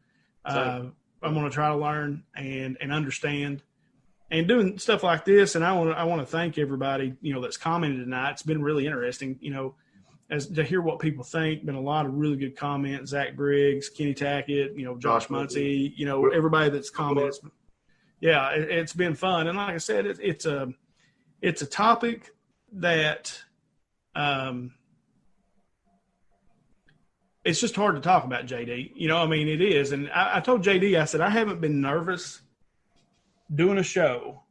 I'm going to try to learn and understand and doing stuff like this. And I want to thank everybody, that's commented tonight. It's been really interesting, as to hear what people think. Been a lot of really good comments. Zach Briggs, Kenny Tackett, Josh Muncie, everybody that's comments. Yeah, it's been fun. And like I said, it's a topic that it's just hard to talk about, JD. It is. And I told JD, I said, I haven't been nervous doing a show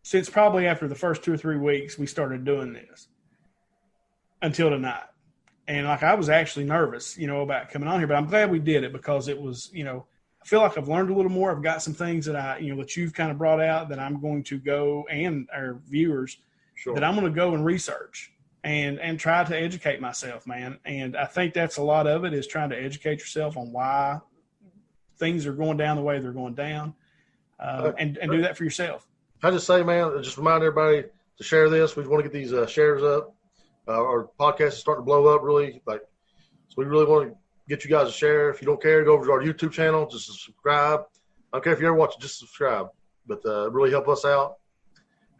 since probably after the first 2 or 3 weeks we started doing this until tonight. And I was actually nervous, about coming on here, but I'm glad we did it because it was, I feel like I've learned a little more. I've got some things that that you've kind of brought out that I'm going to go, and our viewers, that I'm going to go and research and try to educate myself, man. And I think that's a lot of it, is trying to educate yourself on why things are going down the way they're going down, and do that for yourself. I just say, man, just remind everybody to share this. We want to get these shares up. Our podcast is starting to blow up, really. So we really want to get you guys to share. If you don't care, go over to our YouTube channel, just subscribe. I don't care if you ever watch it, just subscribe. But really help us out.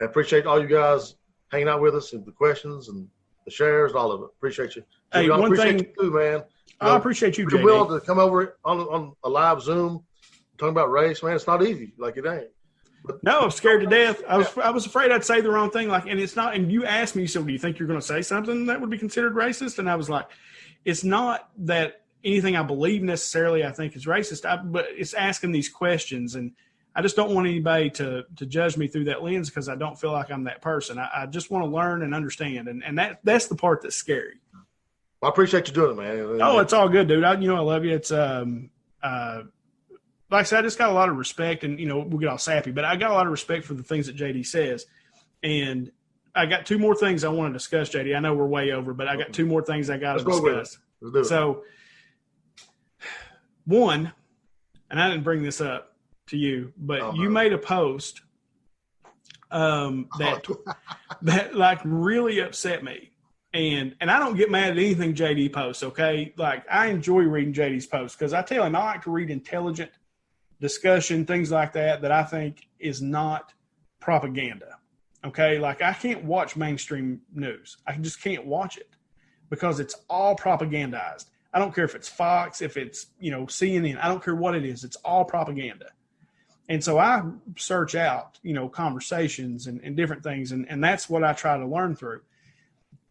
I appreciate all you guys hanging out with us and the questions and the shares, all of it. Appreciate you. Hey, I one appreciate thing, you too, man. I appreciate you, You're JD. willing to come over on a live Zoom talking about race, man. It's not easy. Like, it ain't. No, I'm scared to death. I was afraid I'd say the wrong thing. Like, and it's not. And you asked me, so do you think you're going to say something that would be considered racist? And I was like, it's not that anything I believe necessarily I think is racist, but it's asking these questions, and I just don't want anybody to judge me through that lens because I don't feel like I'm that person. I just want to learn and understand, and that's the part that's scary. Well, I appreciate you doing it, man. Oh, it's all good, dude. I love you. It's like I said, I just got a lot of respect, and we'll get all sappy, but I got a lot of respect for the things that JD says, and I got two more things I want to discuss, JD. I know we're way over, but I got two more things I got to discuss. Let's do it. So, one, and I didn't bring this up to you, but you made a post that like really upset me. And I don't get mad at anything JD posts, okay? Like, I enjoy reading JD's posts because I tell him I like to read intelligent discussion, things like that I think is not propaganda, okay? Like, I can't watch mainstream news. I just can't watch it because it's all propagandized. I don't care if it's Fox, if it's, CNN. I don't care what it is. It's all propaganda. And so I search out, conversations and different things, and that's what I try to learn through.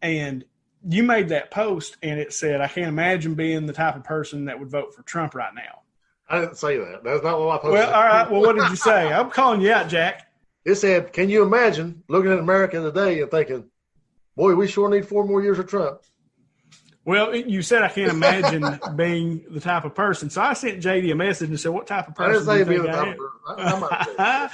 And you made that post, and it said, I can't imagine being the type of person that would vote for Trump right now. I didn't say that. That's not what I posted. Well, all right. Well, what did you say? I'm calling you out, Jack. It said, can you imagine looking at America today and thinking, boy, we sure need 4 more years of Trump. Well, you said I can't imagine being the type of person. So I sent JD a message and said, what type of person do you think I am?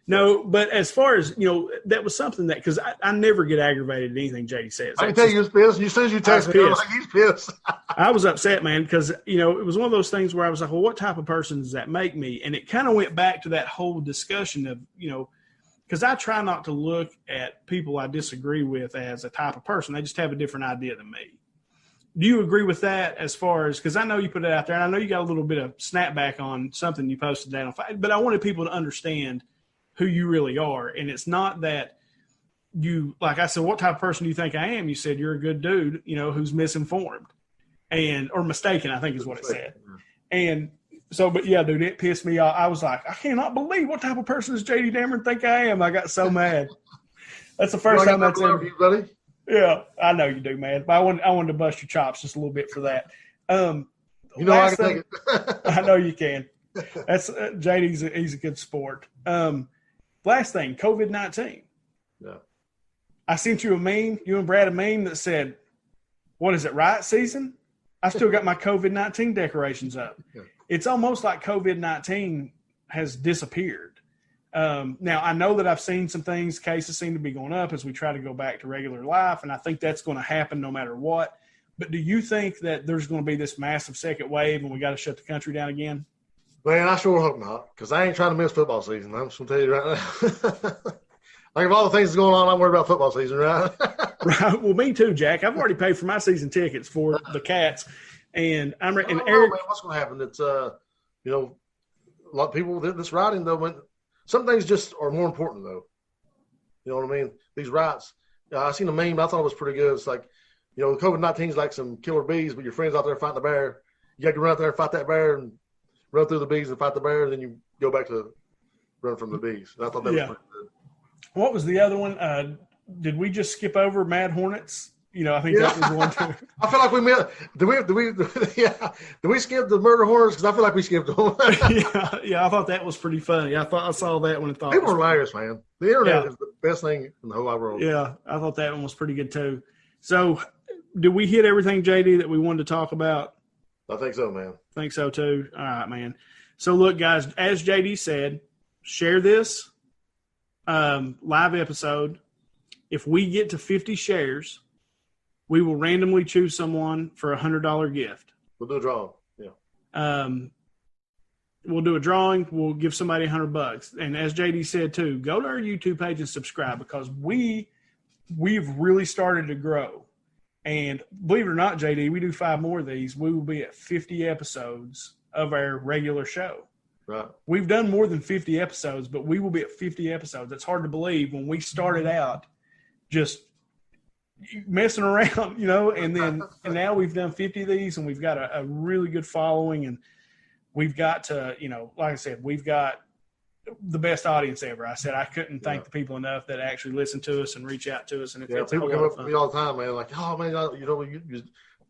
No, but as far as, that was something that – because I never get aggravated at anything JD says. I can tell you, he was pissed. As soon as you text me, I was like, he's pissed. I was upset, man, because, it was one of those things where I was like, well, what type of person does that make me? And it kind of went back to that whole discussion of, because I try not to look at people I disagree with as a type of person. They just have a different idea than me. Do you agree with that as far as – because I know you put it out there, and I know you got a little bit of snapback on something you posted down on – but I wanted people to understand – who you really are. And it's not that you, like I said, what type of person do you think I am? You said you're a good dude, who's misinformed or mistaken, I think is what it said. And so, but yeah, dude, it pissed me off. I was like, I cannot believe what type of person does JD Dameron think I am? I got so mad. That's the first time that's ever. Buddy? Yeah, I know you do, man. But I wanted to bust your chops just a little bit for that. I can take it. I know you can. That's JD's he's a good sport. Last thing, COVID-19. Yeah. I sent you a meme, you and Brad a meme that said, what is it, riot season? I still got my COVID-19 decorations up. Yeah. It's almost like COVID-19 has disappeared. Now, I know that I've seen some things, cases seem to be going up as we try to go back to regular life, and I think that's going to happen no matter what. But do you think that there's going to be this massive second wave and we got to shut the country down again? Man, I sure hope not, because I ain't trying to miss football season. I'm just going to tell you right now. Like, of all the things that's going on, I'm worried about football season, right? Right. Well, me too, Jack. I've already paid for my season tickets for the Cats, and I'm and Eric. Man, what's going to happen? It's a lot of people. This rioting though, some things just are more important though. You know what I mean? These riots. I seen a meme. I thought it was pretty good. It's like, COVID-19 is like some killer bees, but your friends out there fighting the bear. You got to run out there and fight that bear and run through the bees and fight the bear, and then you go back to run from the bees. And I thought that was pretty good. What was the other one? Did we just skip over Mad Hornets? I think that was one too. I feel like we missed. Did we skip the Murder Hornets? Because I feel like we skipped them. yeah. I thought that was pretty funny. I saw that one and thought people are hilarious, man. The internet is the best thing in the whole wide world. Yeah, I thought that one was pretty good too. So, did we hit everything, JD, that we wanted to talk about? I think so, man. Think so too. All right, man. So look, guys, as JD said, share this live episode. If we get to 50 shares, we will randomly choose someone for a $100 gift. We'll do a drawing. Yeah. We'll do a drawing. We'll give somebody $100. And as JD said too, go to our YouTube page and subscribe, because we've really started to grow. And believe it or not, JD, we do 5 more of these. We will be at 50 episodes of our regular show. Right. We've done more than 50 episodes, but we will be at 50 episodes. It's hard to believe when we started out just messing around, and now we've done 50 of these, and we've got a really good following, and we've got to, like I said, we've got the best audience ever. I said I couldn't thank the people enough that actually listen to us and reach out to us. And it's people come up to me all the time, man. Like, oh man, you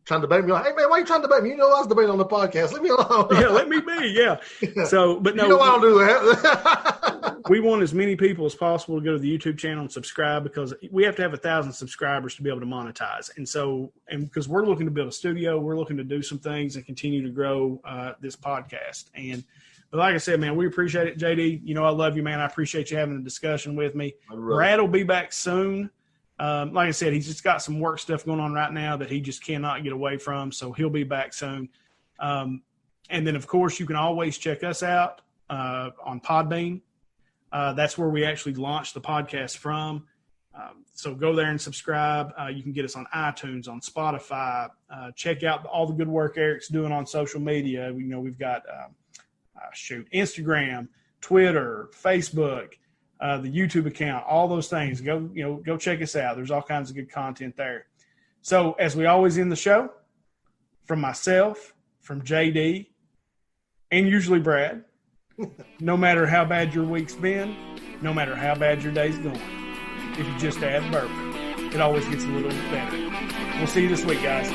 trying to debate me? Hey man, why are you trying to debate me? You know I was debating on the podcast. Leave me alone. Yeah, let me be. Yeah. So, but no, you know I don't do that. We want as many people as possible to go to the YouTube channel and subscribe, because we have to have 1,000 subscribers to be able to monetize. And so, and because we're looking to build a studio, we're looking to do some things and continue to grow this podcast. But like I said, man, we appreciate it, JD. You know, I love you, man. I appreciate you having a discussion with me. Brad will be back soon. Like I said, he's just got some work stuff going on right now that he just cannot get away from. So he'll be back soon. And then, of course, you can always check us out on Podbean. That's where we actually launched the podcast from. So go there and subscribe. You can get us on iTunes, on Spotify. Check out all the good work Eric's doing on social media. You know, we've got Instagram, Twitter, Facebook, the YouTube account, all those things. Go check us out. There's all kinds of good content there. So as we always end the show, from myself, from JD, and usually Brad, no matter how bad your week's been, no matter how bad your day's going, if you just add bourbon, it always gets a little better. We'll see you this week, guys.